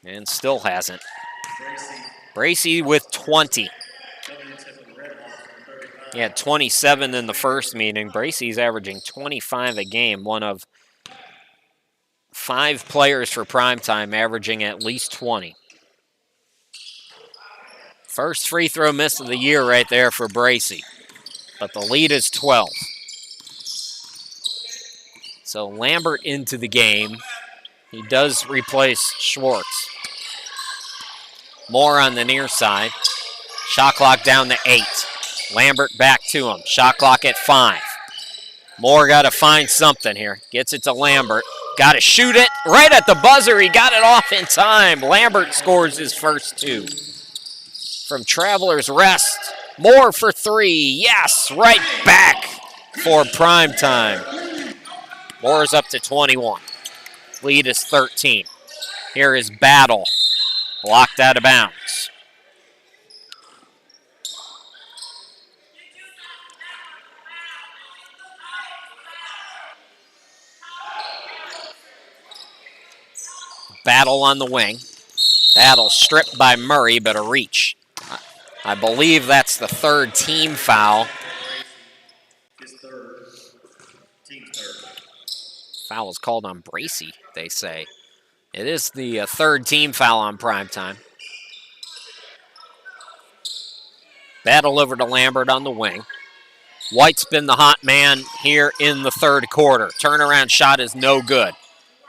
And still hasn't. Bracy with 20. He had 27 in the first meeting. Bracy's averaging 25 a game, one of 5 players for PrimeTime averaging at least 20. First free throw miss of the year right there for Bracy. But the lead is 12. So Lambert into the game. He does replace Schwartz. Moore on the near side. Shot clock down to 8. Lambert back to him. Shot clock at 5. Moore got to find something here. Gets it to Lambert. Got to shoot it right at the buzzer. He got it off in time. Lambert scores his first 2. From Travelers Rest, Moore for 3. Yes, right back for PrimeTime. Moore's up to 21. Lead is 13. Here is Battle. Blocked out of bounds. Battle on the wing. Battle stripped by Murray, but a reach. I believe that's the third team foul. Foul is called on Bracey, they say. It is the third team foul on Primetime. Battle over to Lambert on the wing. White's been the hot man here in the third quarter. Turnaround shot is no good.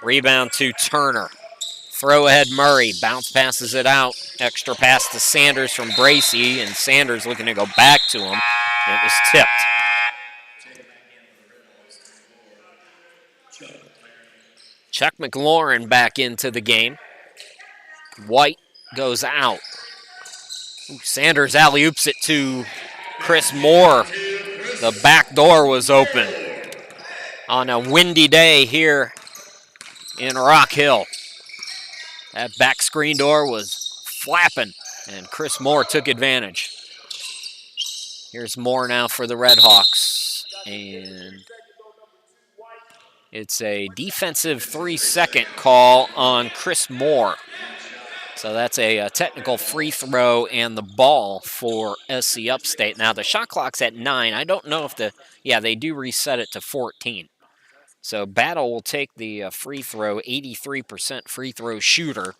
Rebound to Turner. Throw ahead Murray. Bounce passes it out. Extra pass to Sanders from Bracey, and Sanders looking to go back to him. It was tipped. Chuck McLaurin back into the game. White goes out. Sanders alley-oops it to Chris Moore. The back door was open on a windy day here in Rock Hill. That back screen door was flapping, and Chris Moore took advantage. Here's Moore now for the Redhawks, and it's a defensive 3-second call on Chris Moore. So that's a technical free throw and the ball for SC Upstate. Now the shot clock's at 9. I don't know if they do reset it to 14. So Battle will take the free throw, 83% free throw shooter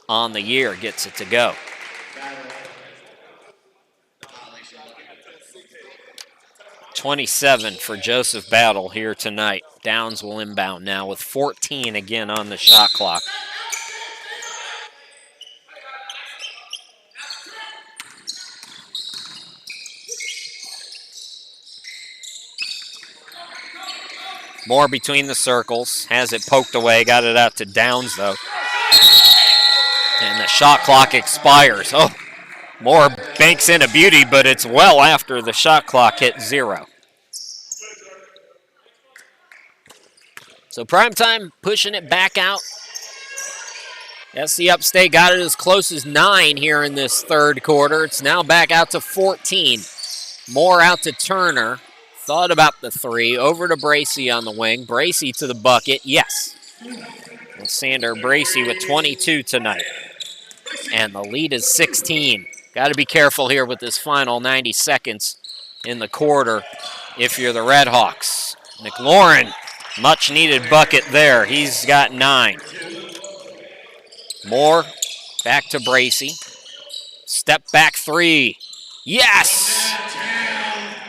on the year, gets it to go. $27 for Joseph Battle here tonight. Downs will inbound now with 14 again on the shot clock. Moore between the circles, has it poked away, got it out to Downs though. And the shot clock expires. Oh, Moore banks in a beauty, but it's well after the shot clock hit 0. So Primetime pushing it back out. SC Upstate got it as close as 9 here in this third quarter. It's now back out to 14. Moore out to Turner. Thought about the 3. Over to Bracey on the wing. Bracey to the bucket. Yes. And Sander Bracey with 22 tonight. And the lead is 16. Got to be careful here with this final 90 seconds in the quarter if you're the Redhawks. McLaurin, much needed bucket there. He's got 9. Moore back to Bracey. Step back 3. Yes!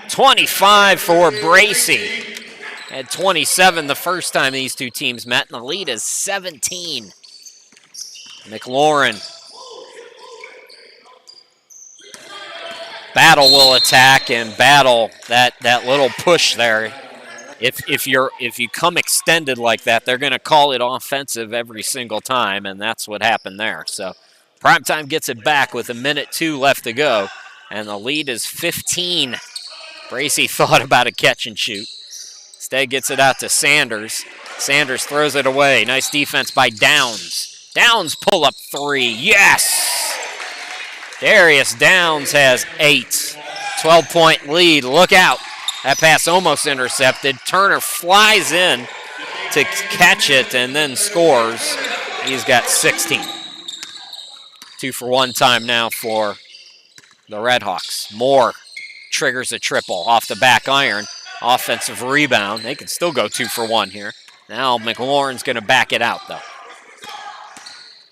25 for Bracey. Had 27 the first time these two teams met, and the lead is 17. McLaurin. Battle will attack, and Battle, that little push there. If you come extended like that, they're going to call it offensive every single time, and that's what happened there. So Primetime gets it back with 1:02 left to go, and the lead is 15. Bracey thought about a catch and shoot. Instead gets it out to Sanders. Sanders throws it away. Nice defense by Downs. Downs pull up 3. Yes! Jerius Downs has 8. 12-point lead. Look out. That pass almost intercepted. Turner flies in to catch it and then scores. He's got 16. 2 for 1 time now for the Redhawks. Moore triggers a triple off the back iron. Offensive rebound. They can still go 2 for 1 here. Now McLaurin's going to back it out, though.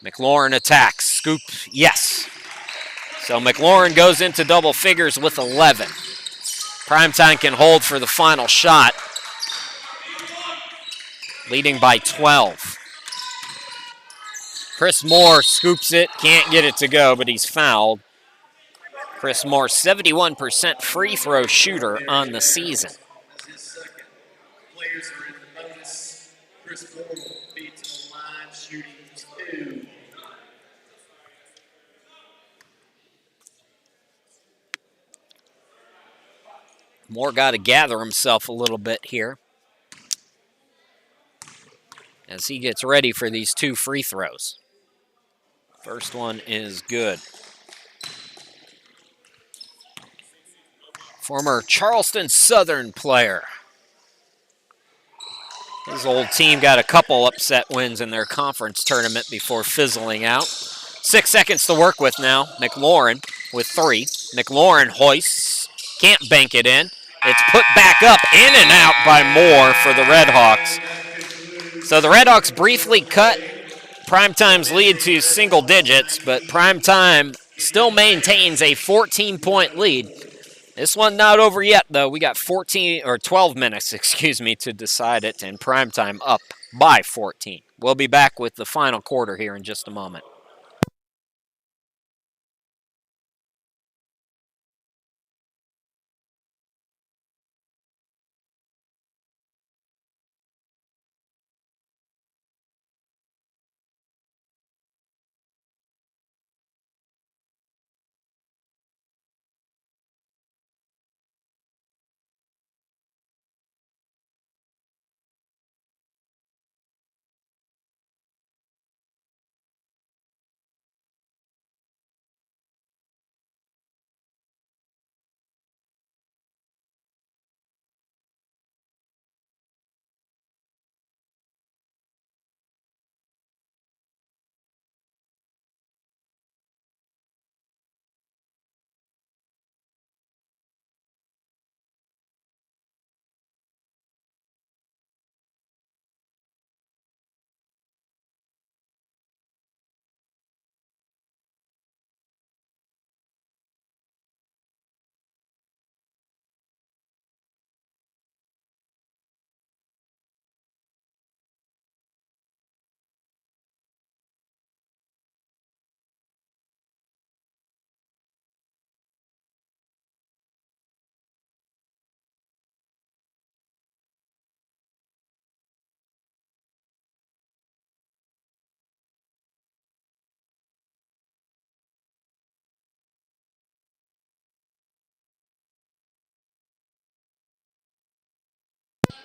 McLaurin attacks. Scoop, yes. So McLaurin goes into double figures with 11. Primetime can hold for the final shot. Leading by 12. Chris Moore scoops it. Can't get it to go, but he's fouled. Chris Moore, 71% free throw shooter on the season. Players are in the bonus. Chris Moore will be to the line shooting 2. Moore got to gather himself a little bit here as he gets ready for these 2 free throws. First one is good. Former Charleston Southern player. His old team got a couple upset wins in their conference tournament before fizzling out. 6 seconds to work with now. McLaurin with 3. McLaurin hoists, can't bank it in. It's put back up, in and out by Moore for the Redhawks. So the Redhawks briefly cut PrimeTime's lead to single digits, but PrimeTime still maintains a 14-point lead. This one not over yet, though. We got 12 minutes, to decide it, and PrimeTime up by 14. We'll be back with the final quarter here in just a moment.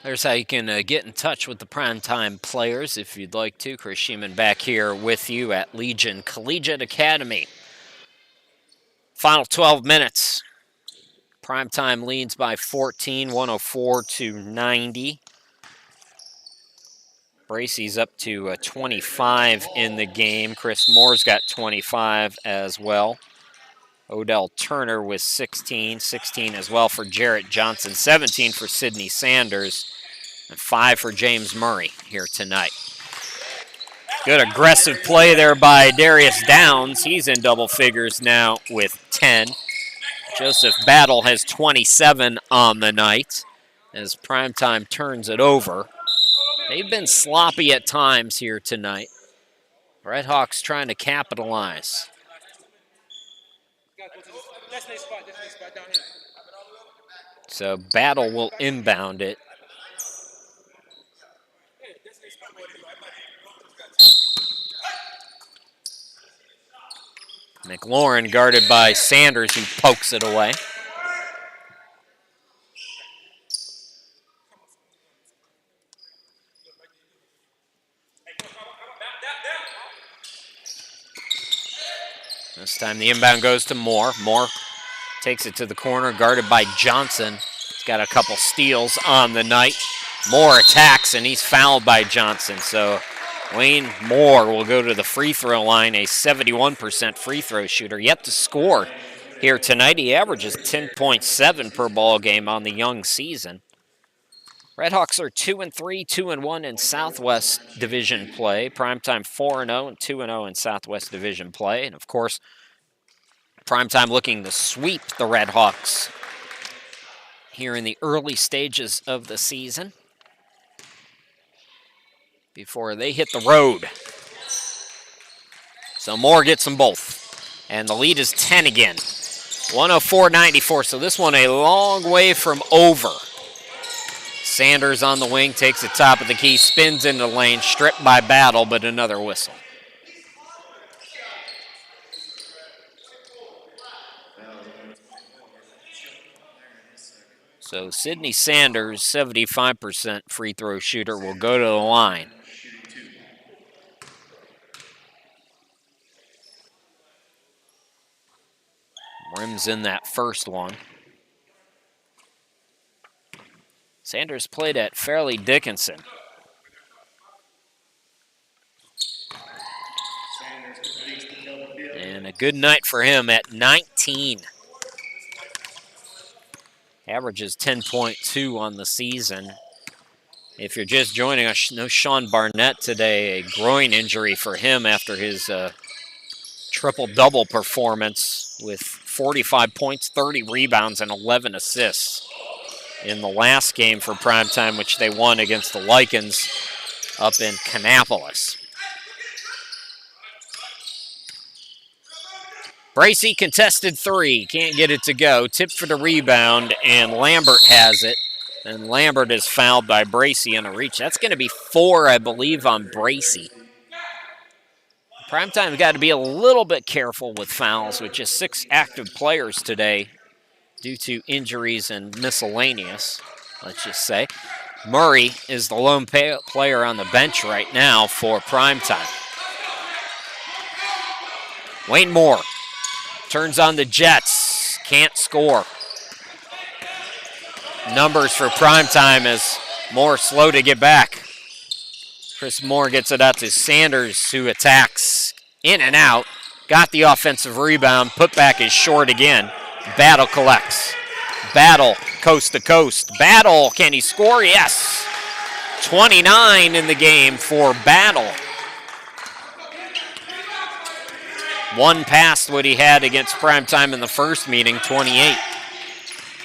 There's how you can get in touch with the PrimeTime players if you'd like to. Chris Sheeman back here with you at Legion Collegiate Academy. Final 12 minutes. PrimeTime leads by 14, 104-90. Bracey's up to 25 in the game. Chris Moore's got 25 as well. Odell Turner with 16 as well for Jarrett Johnson, 17 for Sidney Sanders, and 5 for James Murray here tonight. Good aggressive play there by Darius Downs. He's in double figures now with 10. Joseph Battle has 27 on the night as PrimeTime turns it over. They've been sloppy at times here tonight. Redhawks trying to capitalize. So Battle will inbound it. McLaurin guarded by Sanders, who pokes it away. This time the inbound goes to Moore. Moore takes it to the corner, guarded by Johnson. He's got a couple steals on the night. Moore attacks, and he's fouled by Johnson. So Wayne Moore will go to the free throw line, a 71% free throw shooter. Yet to score here tonight. He averages 10.7 per ball game on the young season. Redhawks are 2-3, 2-1 in Southwest Division play. PrimeTime 4-0 and 2-0 in Southwest Division play. And of course, PrimeTime looking to sweep the Redhawks here in the early stages of the season before they hit the road. So Moore gets them both. And the lead is 10 again. 104-94. So this one a long way from over. Sanders on the wing, takes the top of the key, spins into the lane, stripped by Battle, but another whistle. So Sidney Sanders, 75% free throw shooter, will go to the line. Rims in that first one. Sanders played at Fairleigh Dickinson. And a good night for him at 19. Averages 10.2 on the season. If you're just joining us, no Sean Barnett today, a groin injury for him after his triple-double performance with 45 points, 30 rebounds, and 11 assists in the last game for Primetime, which they won against the Lycans up in Kannapolis. Bracey contested three, can't get it to go. Tip for the rebound, and Lambert has it. And Lambert is fouled by Bracey on a reach. That's going to be 4, I believe, on Bracey. Primetime's got to be a little bit careful with fouls with just 6 active players today due to injuries and miscellaneous, let's just say. Murray is the lone player on the bench right now for Primetime. Wayne Moore turns on the Jets, can't score. Numbers for Primetime as Moore slow to get back. Chris Moore gets it out to Sanders, who attacks in and out. Got the offensive rebound, put back is short again. Battle collects. Battle coast to coast. Battle, can he score? Yes. 29 in the game for Battle. One past what he had against Primetime in the first meeting, 28.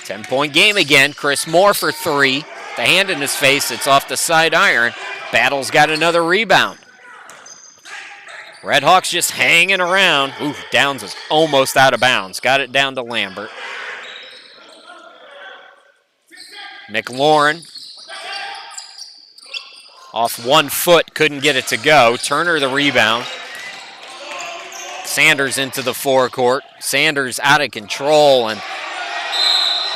10-point game again. Chris Moore for 3. The hand in his face, it's off the side iron. Battle's got another rebound. Redhawks just hanging around. Ooh, Downs is almost out of bounds. Got it down to Lambert. McLaurin off 1 foot, couldn't get it to go. Turner the rebound. Sanders into the forecourt. Sanders out of control, and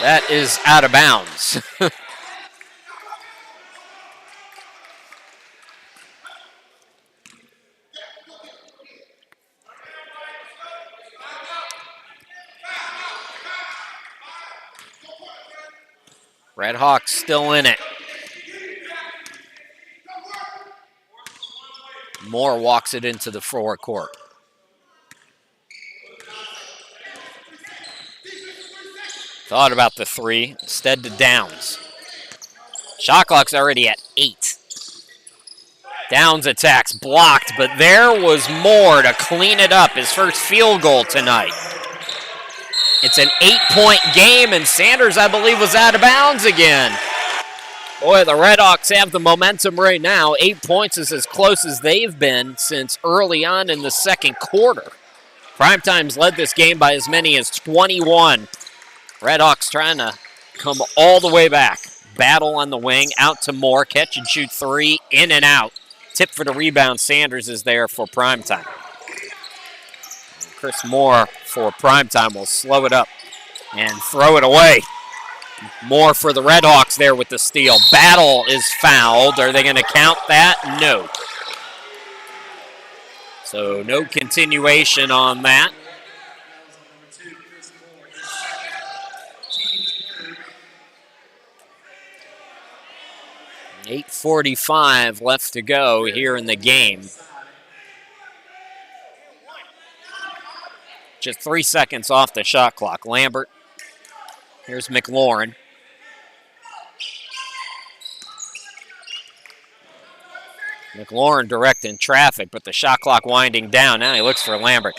that is out of bounds. Redhawks still in it. Moore walks it into the forecourt. Thought about the 3, instead to Downs. Shot clock's already at 8. Downs attacks, blocked, but there was Moore to clean it up. His first field goal tonight. It's an 8-point game, and Sanders, I believe, was out of bounds again. Boy, the Redhawks have the momentum right now. 8 points is as close as they've been since early on in the second quarter. Primetime's led this game by as many as 21. Redhawks trying to come all the way back. Battle on the wing, out to Moore, catch and shoot 3, in and out. Tip for the rebound, Sanders is there for Primetime. Chris Moore for Primetime will slow it up and throw it away. Moore for the Redhawks there with the steal. Battle is fouled. Are they going to count that? No. So no continuation on that. 8:45 left to go here in the game. Just 3 seconds off the shot clock. Lambert. Here's McLaurin. McLaurin directing traffic, but the shot clock winding down. Now he looks for Lambert.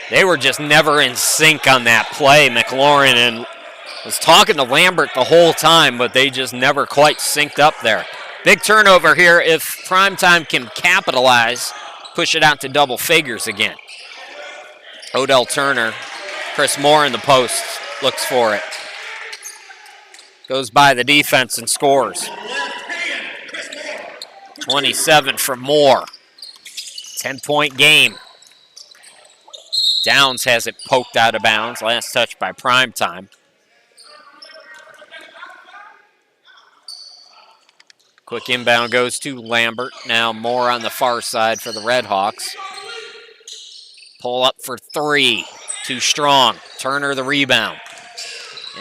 They were just never in sync on that play. McLaurin and was talking to Lambert the whole time, but they just never quite synced up there. Big turnover here if Primetime can capitalize, push it out to double figures again. Odell Turner, Chris Moore in the post, looks for it. Goes by the defense and scores. 27 for Moore. 10-point game. Downs has it poked out of bounds. Last touch by Primetime. Quick inbound goes to Lambert. Now Moore on the far side for the Redhawks. Pull up for 3. Too strong. Turner the rebound.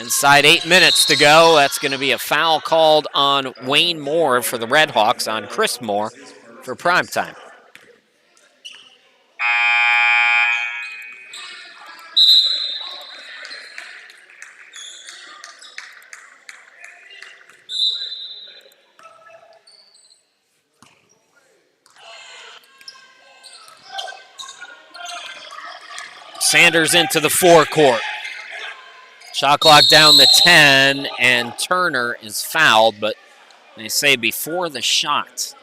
Inside 8 minutes to go. That's going to be a foul called on Wayne Moore for the Redhawks on Chris Moore for Primetime. Sanders into the forecourt. Shot clock down to 10, and Turner is fouled, but they say before the shot.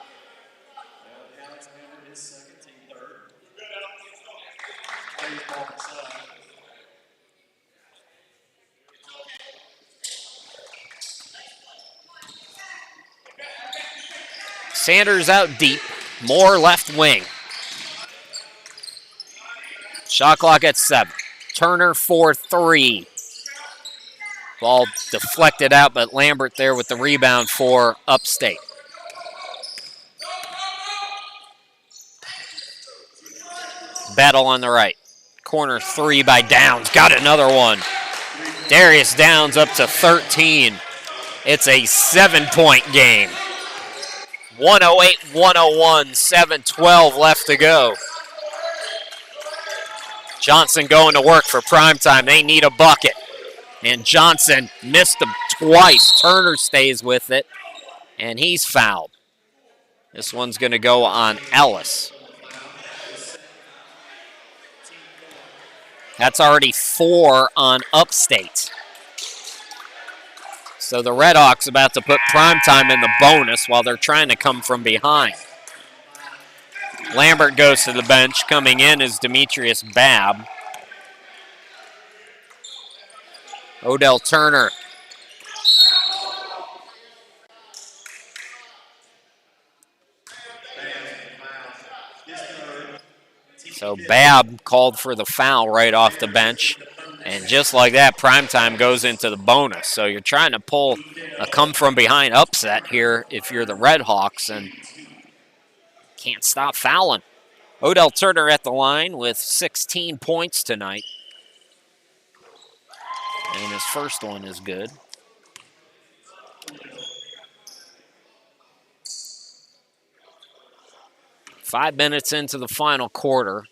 Sanders out deep, Moore left wing. Shot clock at 7. Turner for 3. Ball deflected out, but Lambert there with the rebound for Upstate. Battle on the right. Corner 3 by Downs. Got another one. Darius Downs up to 13. It's a 7-point game. 108-101, 7:12 left to go. Johnson going to work for primetime. They need a bucket. And Johnson missed them twice. Turner stays with it, and he's fouled. This one's going to go on Ellis. That's already 4 on Upstate. So the Redhawks about to put primetime in the bonus while they're trying to come from behind. Lambert goes to the bench. Coming in is Demetrius Babb. Odell Turner. So Babb called for the foul right off the bench. And just like that, primetime goes into the bonus. So you're trying to pull a come-from-behind upset here if you're the Redhawks and can't stop fouling. Odell Turner at the line with 16 points tonight. And his first one is good. Five minutes into the final quarter.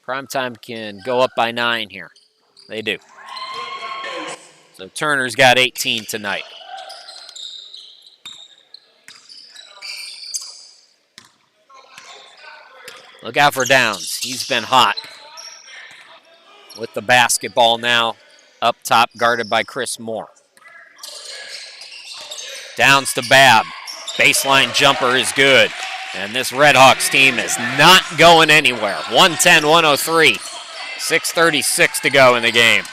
Primetime can go up by 9 here. They do. So Turner's got 18 tonight. Look out for Downs. He's been hot. With the basketball now up top, guarded by Chris Moore. Downs to Babb. Baseline jumper is good. And this Redhawks team is not going anywhere. 110-103. 6:36 to go in the game.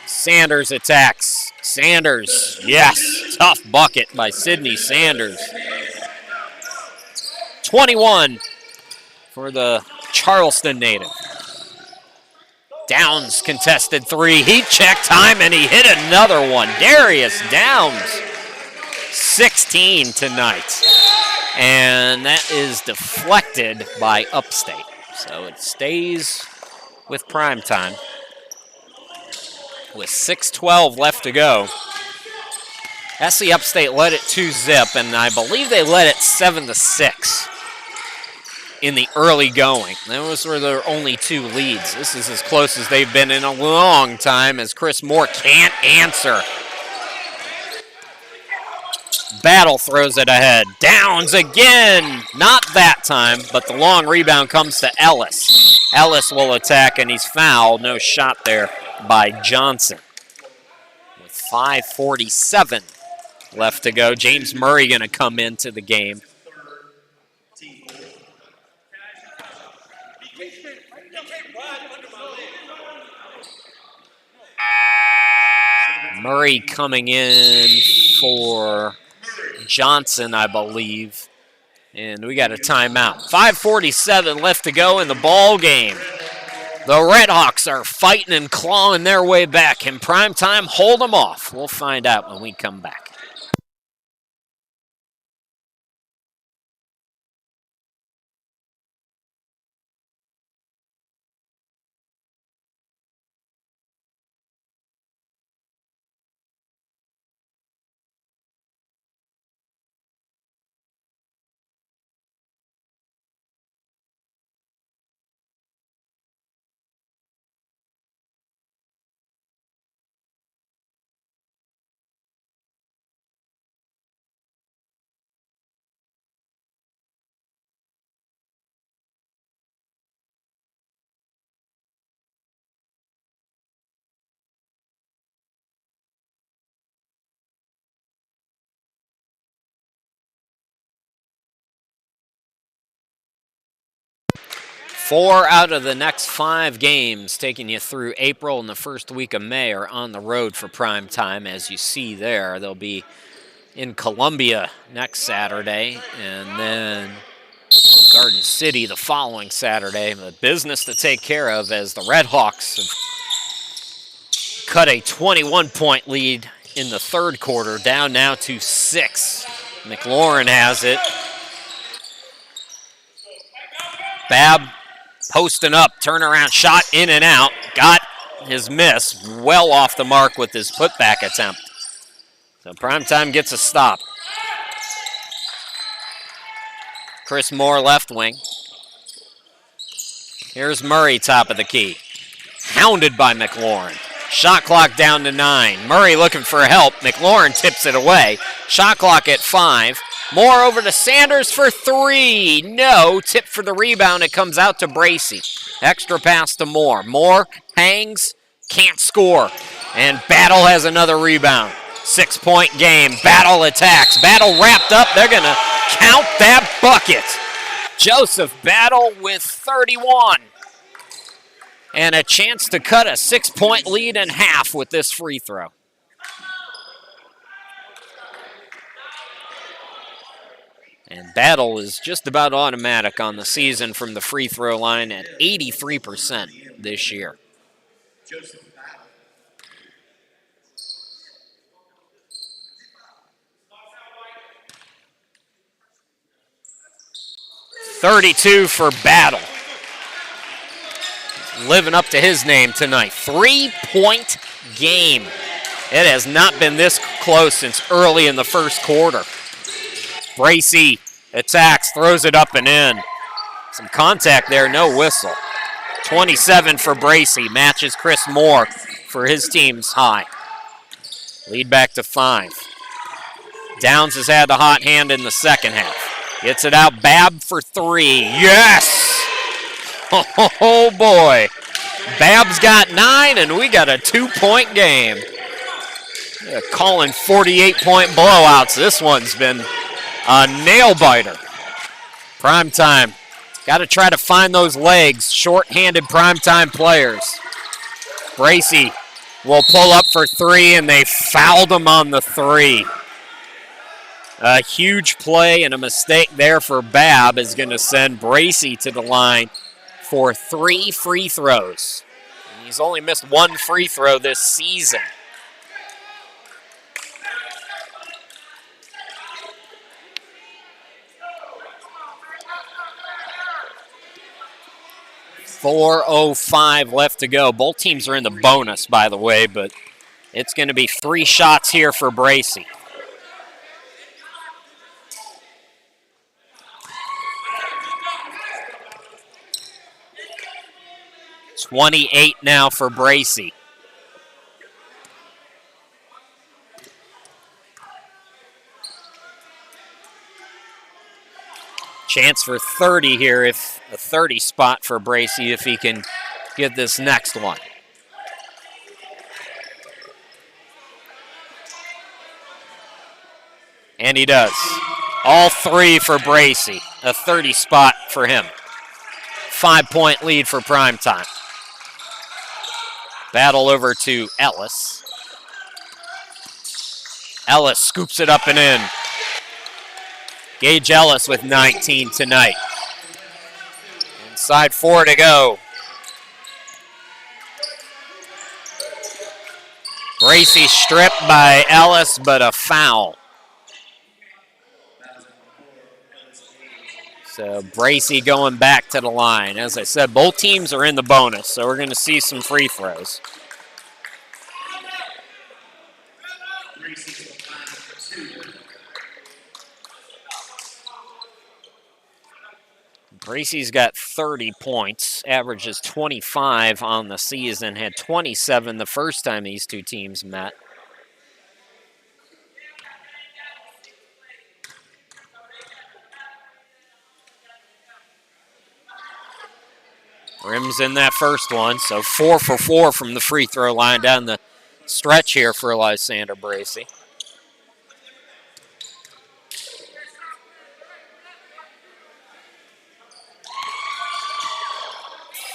Sanders attacks. Sanders, yes. Tough bucket by Sidney Sanders. 21 for the Charleston native. Downs contested 3. He checked time and he hit another one. Darius Downs, 16 tonight. And that is deflected by Upstate. So it stays with primetime. With 6:12 left to go. SC Upstate led it 2-zip, and I believe they led it 7-6 in the early going. Those were their only 2 leads. This is as close as they've been in a long time as Chris Moore can't answer. Battle throws it ahead. Downs again. Not that time, but the long rebound comes to Ellis. Ellis will attack, and he's fouled. No shot there by Johnson. With 5:47 left to go. James Murray going to come into the game. Murray coming in for Johnson, I believe. And we got a timeout. 5:47 left to go in the ball game. The Redhawks are fighting and clawing their way back. Can primetime hold them off? We'll find out when we come back. 4 out of the next 5 games taking you through April and the first week of May are on the road for prime time. As you see there, they'll be in Columbia next Saturday and then Garden City the following Saturday. The business to take care of as the Redhawks have cut a 21-point lead in the third quarter, down now to 6. McLaurin has it. Babb posting up, turnaround shot in and out. Got his miss well off the mark with his putback attempt. So PrimeTime gets a stop. Chris Moore left wing. Here's Murray top of the key. Hounded by McLaurin. Shot clock down to 9. Murray looking for help. McLaurin tips it away. Shot clock at 5. Moore over to Sanders for 3. No. Tip for the rebound. It comes out to Bracey. Extra pass to Moore. Moore hangs. Can't score. And Battle has another rebound. 6-point game. Battle attacks. Battle wrapped up. They're going to count that bucket. Joseph Battle with 31. And a chance to cut a 6-point lead in half with this free throw. And Battle is just about automatic on the season from the free throw line at 83% this year. 32 for Battle. Living up to his name tonight. 3-point game. It has not been this close since early in the first quarter. Bracey attacks, throws it up and in. Some contact there, no whistle. 27 for Bracey, matches Chris Moore for his team's high. Lead back to 5. Downs has had the hot hand in the second half. Gets it out, Babb for 3. Yes! Oh boy. Babb's got 9 and we got a 2-point game. Calling 48-point blowouts. This one's been a nail-biter. PrimeTime. Got to try to find those legs. Short-handed PrimeTime players. Bracey will pull up for 3 and they fouled him on the 3. A huge play and a mistake there for Babb is going to send Bracey to the line for 3 free throws. And he's only missed 1 free throw this season. .405 left to go. Both teams are in the bonus, by the way, but it's going to be 3 shots here for Bracey. .28 now for Bracey. Chance for 30 here, if a 30 spot for Bracey if he can get this next one. And he does. All 3 for Bracey. A 30 spot for him. 5-point lead for PrimeTime. Battle over to Ellis. Ellis scoops it up and in. Gage Ellis with 19 tonight. Inside 4 to go. Bracey stripped by Ellis, but a foul. So Bracey going back to the line. As I said, both teams are in the bonus, so we're going to see some free throws. Bracey's got 30 points, averages 25 on the season, had 27 the first time these two teams met. Rims in that first one, so 4 for 4 from the free throw line down the stretch here for Lysander Bracey.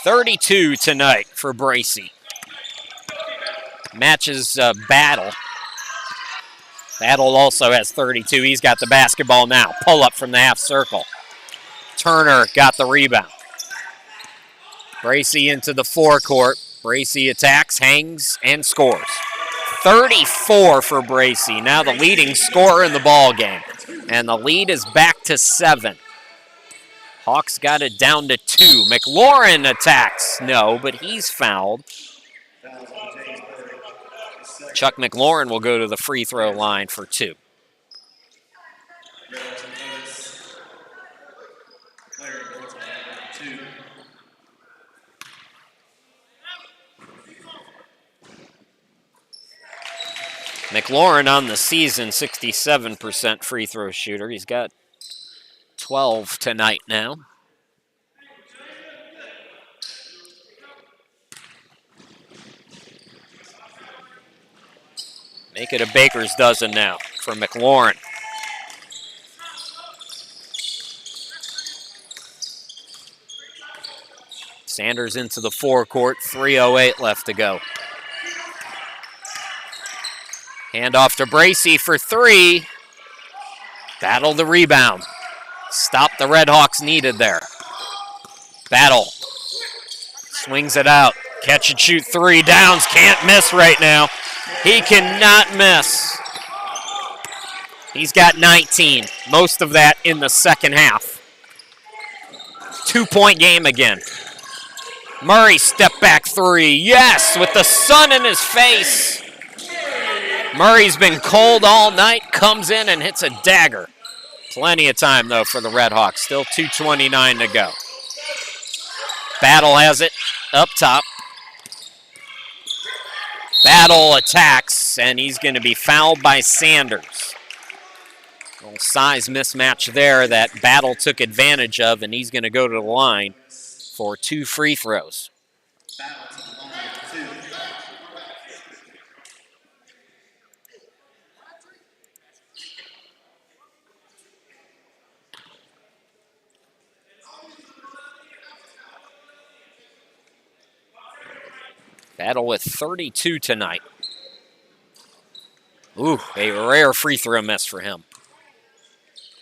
32 tonight for Bracey. Matches Battle. Battle also has 32. He's got the basketball now. Pull up from the half circle. Turner got the rebound. Bracey into the forecourt. Bracey attacks, hangs, and scores. 34 for Bracey. Now the leading scorer in the ball game. And the lead is back to 7. Hawks got it down to 2. McLaurin attacks. No, but he's fouled. Chuck McLaurin will go to the free throw line for 2. McLaurin on the season, 67% free throw shooter. He's got 12 tonight now. Make it a baker's dozen now for McLaurin. Sanders into the forecourt, 3:08 left to go. Hand off to Bracey for 3. Battle the rebound. Stop the Redhawks needed there. Battle. Swings it out. Catch and shoot 3. Downs can't miss right now. He cannot miss. He's got 19. Most of that in the second half. 2-point game again. Murray step back 3. Yes, with the sun in his face. Murray's been cold all night, comes in and hits a dagger. Plenty of time, though, for the Redhawks. Still 2:29 to go. Battle has it up top. Battle attacks, and he's going to be fouled by Sanders. Little size mismatch there that Battle took advantage of, and he's going to go to the line for 2 free throws. Battle with 32 tonight. Ooh, a rare free throw miss for him.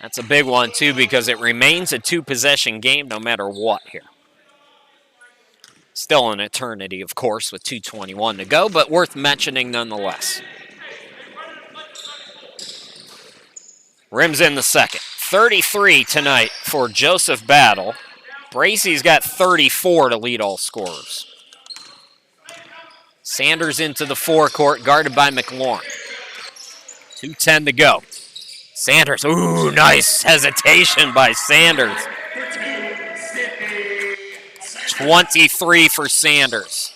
That's a big one, too, because it remains a 2-possession game no matter what here. Still an eternity, of course, with 2:21 to go, but worth mentioning nonetheless. Rims in the second. 33 tonight for Joseph Battle. Bracey's got 34 to lead all scorers. Sanders into the forecourt, guarded by McLaurin. 2:10 to go. Sanders, ooh, nice hesitation by Sanders. 23 for Sanders.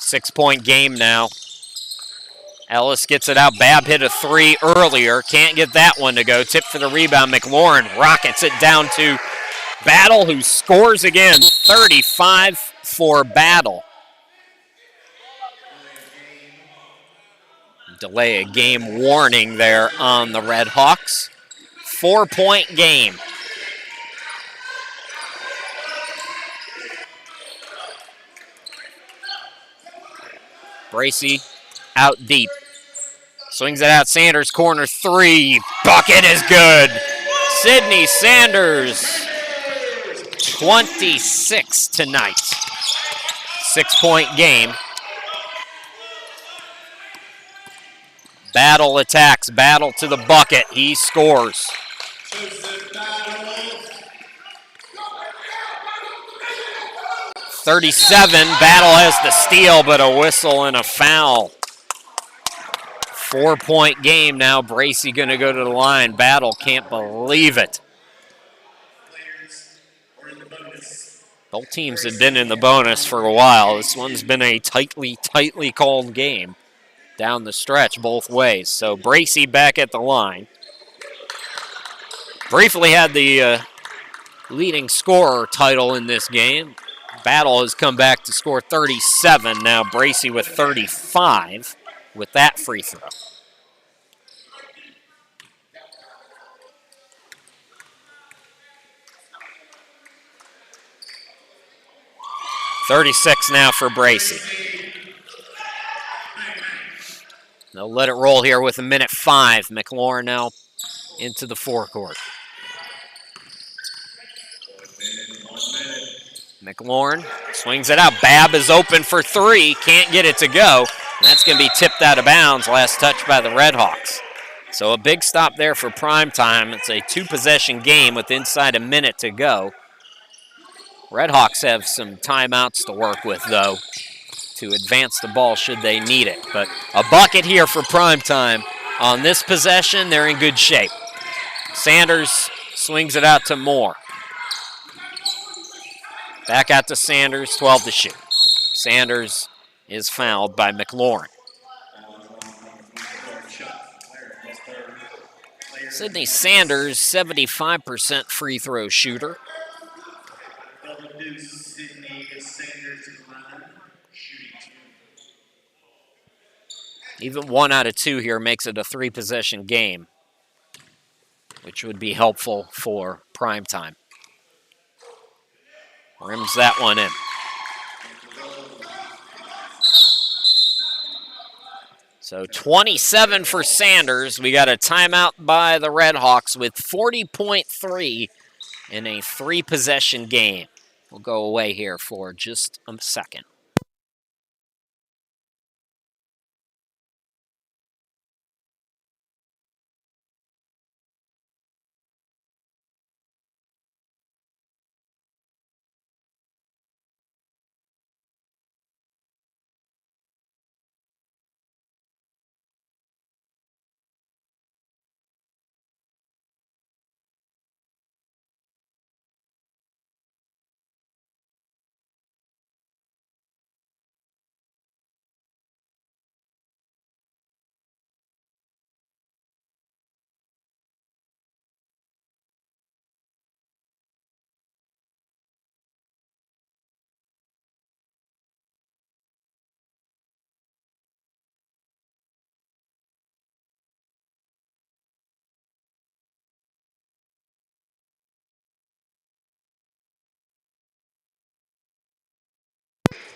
6-point game now. Ellis gets it out. Babb hit a 3 earlier. Can't get that one to go. Tip for the rebound. McLaurin rockets it down to Battle, who scores again. 35 for Battle. Delay a game warning there on the Redhawks. 4-point game. Bracey out deep. Swings it out. Sanders, corner 3. Bucket is good. Sidney Sanders. 26 tonight. 6-point game. Battle attacks. Battle to the bucket. He scores. .37. Battle has the steal, but a whistle and a foul. 4-point game now. Bracey going to go to the line. Battle can't believe it. Both teams have been in the bonus for a while. This one's been a tightly called game down the stretch both ways. So Bracey back at the line. Briefly had the leading scorer title in this game. Battle has come back to score 37. Now Bracey with 35 with that free throw. 36 now for Bracy. They'll let it roll here with 1:05. McLaurin now into the forecourt. McLaurin swings it out. Babb is open for three. Can't get it to go. That's going to be tipped out of bounds. Last touch by the Redhawks. So a big stop there for PrimeTime. It's a two-possession game with inside a minute to go. Redhawks have some timeouts to work with, though, to advance the ball should they need it. But a bucket here for PrimeTime. On this possession, they're in good shape. Sanders swings it out to Moore. Back out to Sanders, 12 to shoot. Sanders is fouled by McLaurin. Sydney Sanders, 75% free throw shooter. Even 1 out of 2 here makes it a three-possession game, which would be helpful for PrimeTime. Rims that one in. So 27 for Sanders. We got a timeout by the Redhawks with 40.3 in a three-possession game. We'll go away here for just a second.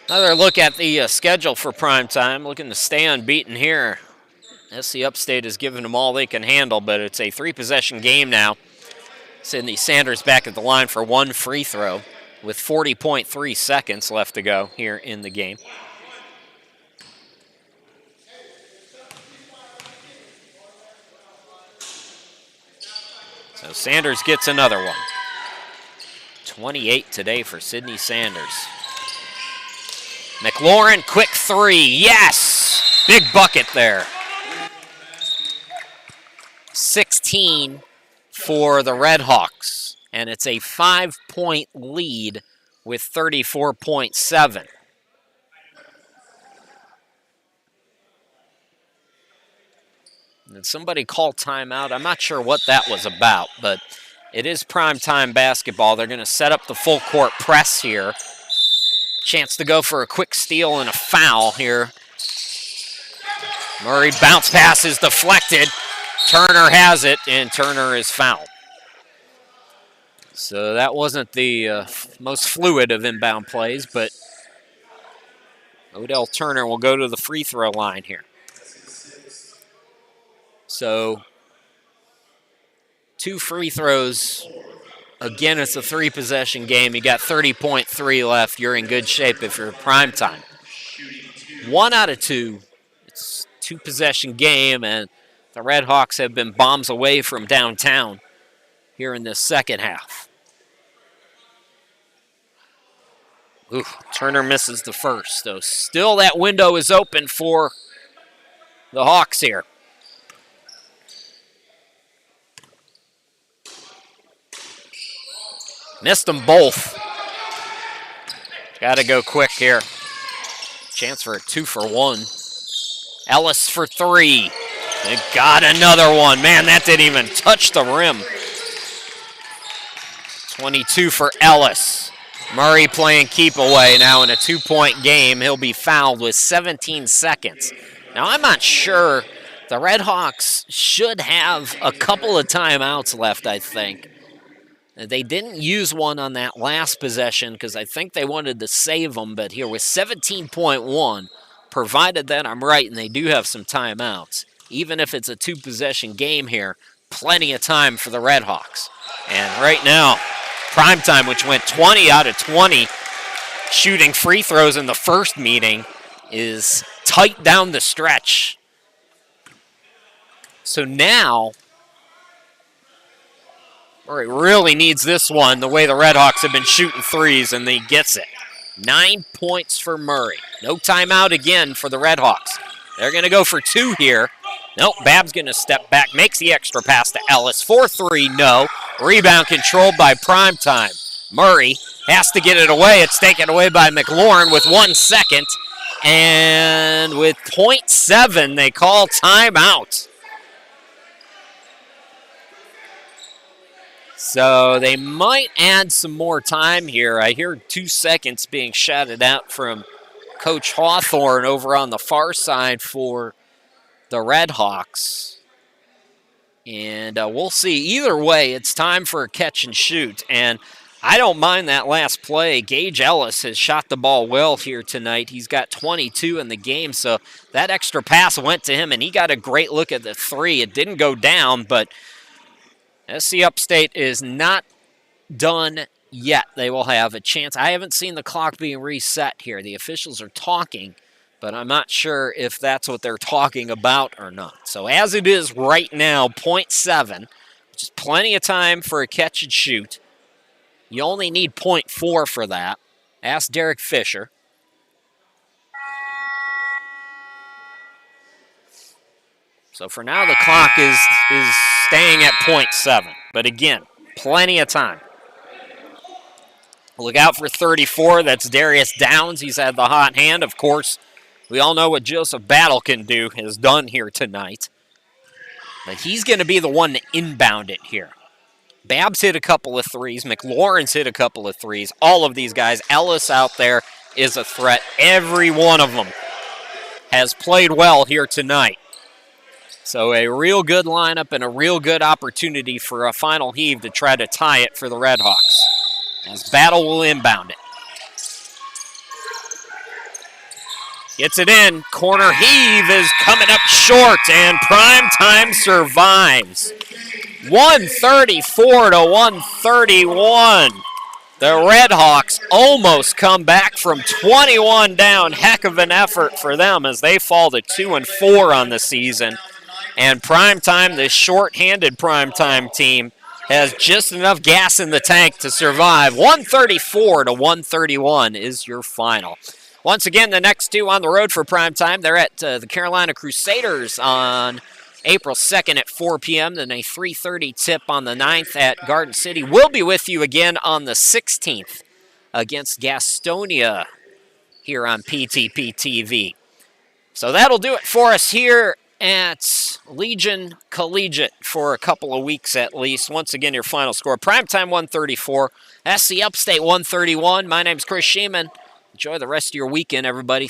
Another look at the schedule for PrimeTime. Looking to stay unbeaten here. SC Upstate has given them all they can handle, but it's a three-possession game now. Sydney Sanders back at the line for one free throw with 40.3 seconds left to go here in the game. So Sanders gets another one. 28 today for Sydney Sanders. McLaurin, quick three. Yes! Big bucket there. 16 for the Redhawks. And it's a 5-point lead with 34.7. Did somebody call timeout? I'm not sure what that was about, but it is PrimeTime basketball. They're going to set up the full court press here. Chance to go for a quick steal and a foul here. Murray bounce pass is deflected. Turner has it, and Turner is fouled. So that wasn't the most fluid of inbound plays, but Odell Turner will go to the free throw line here. So 2 free throws. Again, it's a three-possession game. You got 30.3 left. You're in good shape if you're PrimeTime. 1 out of 2. It's a two-possession game, and the Redhawks have been bombs away from downtown here in this second half. Ooh, Turner misses the first, though. Still, that window is open for the Hawks here. Missed them both. Got to go quick here. Chance for a 2-for-1. Ellis for 3. They got another one. Man, that didn't even touch the rim. 22 for Ellis. Murray playing keep away now in a 2-point game. He'll be fouled with 17 seconds. Now, I'm not sure. The Redhawks should have a couple of timeouts left, I think. They didn't use one on that last possession because I think they wanted to save them, but here with 17.1, provided that I'm right and they do have some timeouts, even if it's a two-possession game here, plenty of time for the Redhawks. And right now, PrimeTime, which went 20 out of 20 shooting free throws in the first meeting, is tight down the stretch. So now, Murray really needs this one the way the Redhawks have been shooting threes, and he gets it. 9 points for Murray. No timeout again for the Redhawks. They're going to go for two here. Nope, Bab's going to step back, makes the extra pass to Ellis. 4-3, no. Rebound controlled by PrimeTime. Murray has to get it away. It's taken away by McLaurin with 1 second. And with .7, they call timeout. So they might add some more time here. I hear 2 seconds being shouted out from Coach Hawthorne over on the far side for the Redhawks. And we'll see. Either way, it's time for a catch and shoot. And I don't mind that last play. Gage Ellis has shot the ball well here tonight. He's got 22 in the game, so that extra pass went to him, and he got a great look at the three. It didn't go down, but SC Upstate is not done yet. They will have a chance. I haven't seen the clock being reset here. The officials are talking, but I'm not sure if that's what they're talking about or not. So as it is right now, .7, which is plenty of time for a catch and shoot. You only need .4 for that. Ask Derek Fisher. So for now, the clock is staying at .7. But again, plenty of time. Look out for 34. That's Darius Downs. He's had the hot hand. Of course, we all know what Joseph Battle can do, has done here tonight. But he's going to be the one to inbound it here. Babs hit a couple of threes. McLaurin's hit a couple of threes. All of these guys. Ellis out there is a threat. Every one of them has played well here tonight. So a real good lineup and a real good opportunity for a final heave to try to tie it for the Redhawks. As Battle will inbound it. Gets it in. Corner heave is coming up short, and PrimeTime survives. 134 to 131. The Redhawks almost come back from 21 down. Heck of an effort for them as they fall to 2-4 on the season. And PrimeTime, the short-handed PrimeTime team, has just enough gas in the tank to survive. 134 to 131 is your final. Once again, the next two on the road for PrimeTime. They're at the Carolina Crusaders on April 2nd at 4 p.m. Then a 3:30 tip on the 9th at Garden City. We'll be with you again on the 16th against Gastonia here on PTP TV. So that'll do it for us here at Legion Collegiate for a couple of weeks at least. Once again, your final score, PrimeTime 134, SC Upstate 131. My name's Chris Sheeman. Enjoy the rest of your weekend, everybody.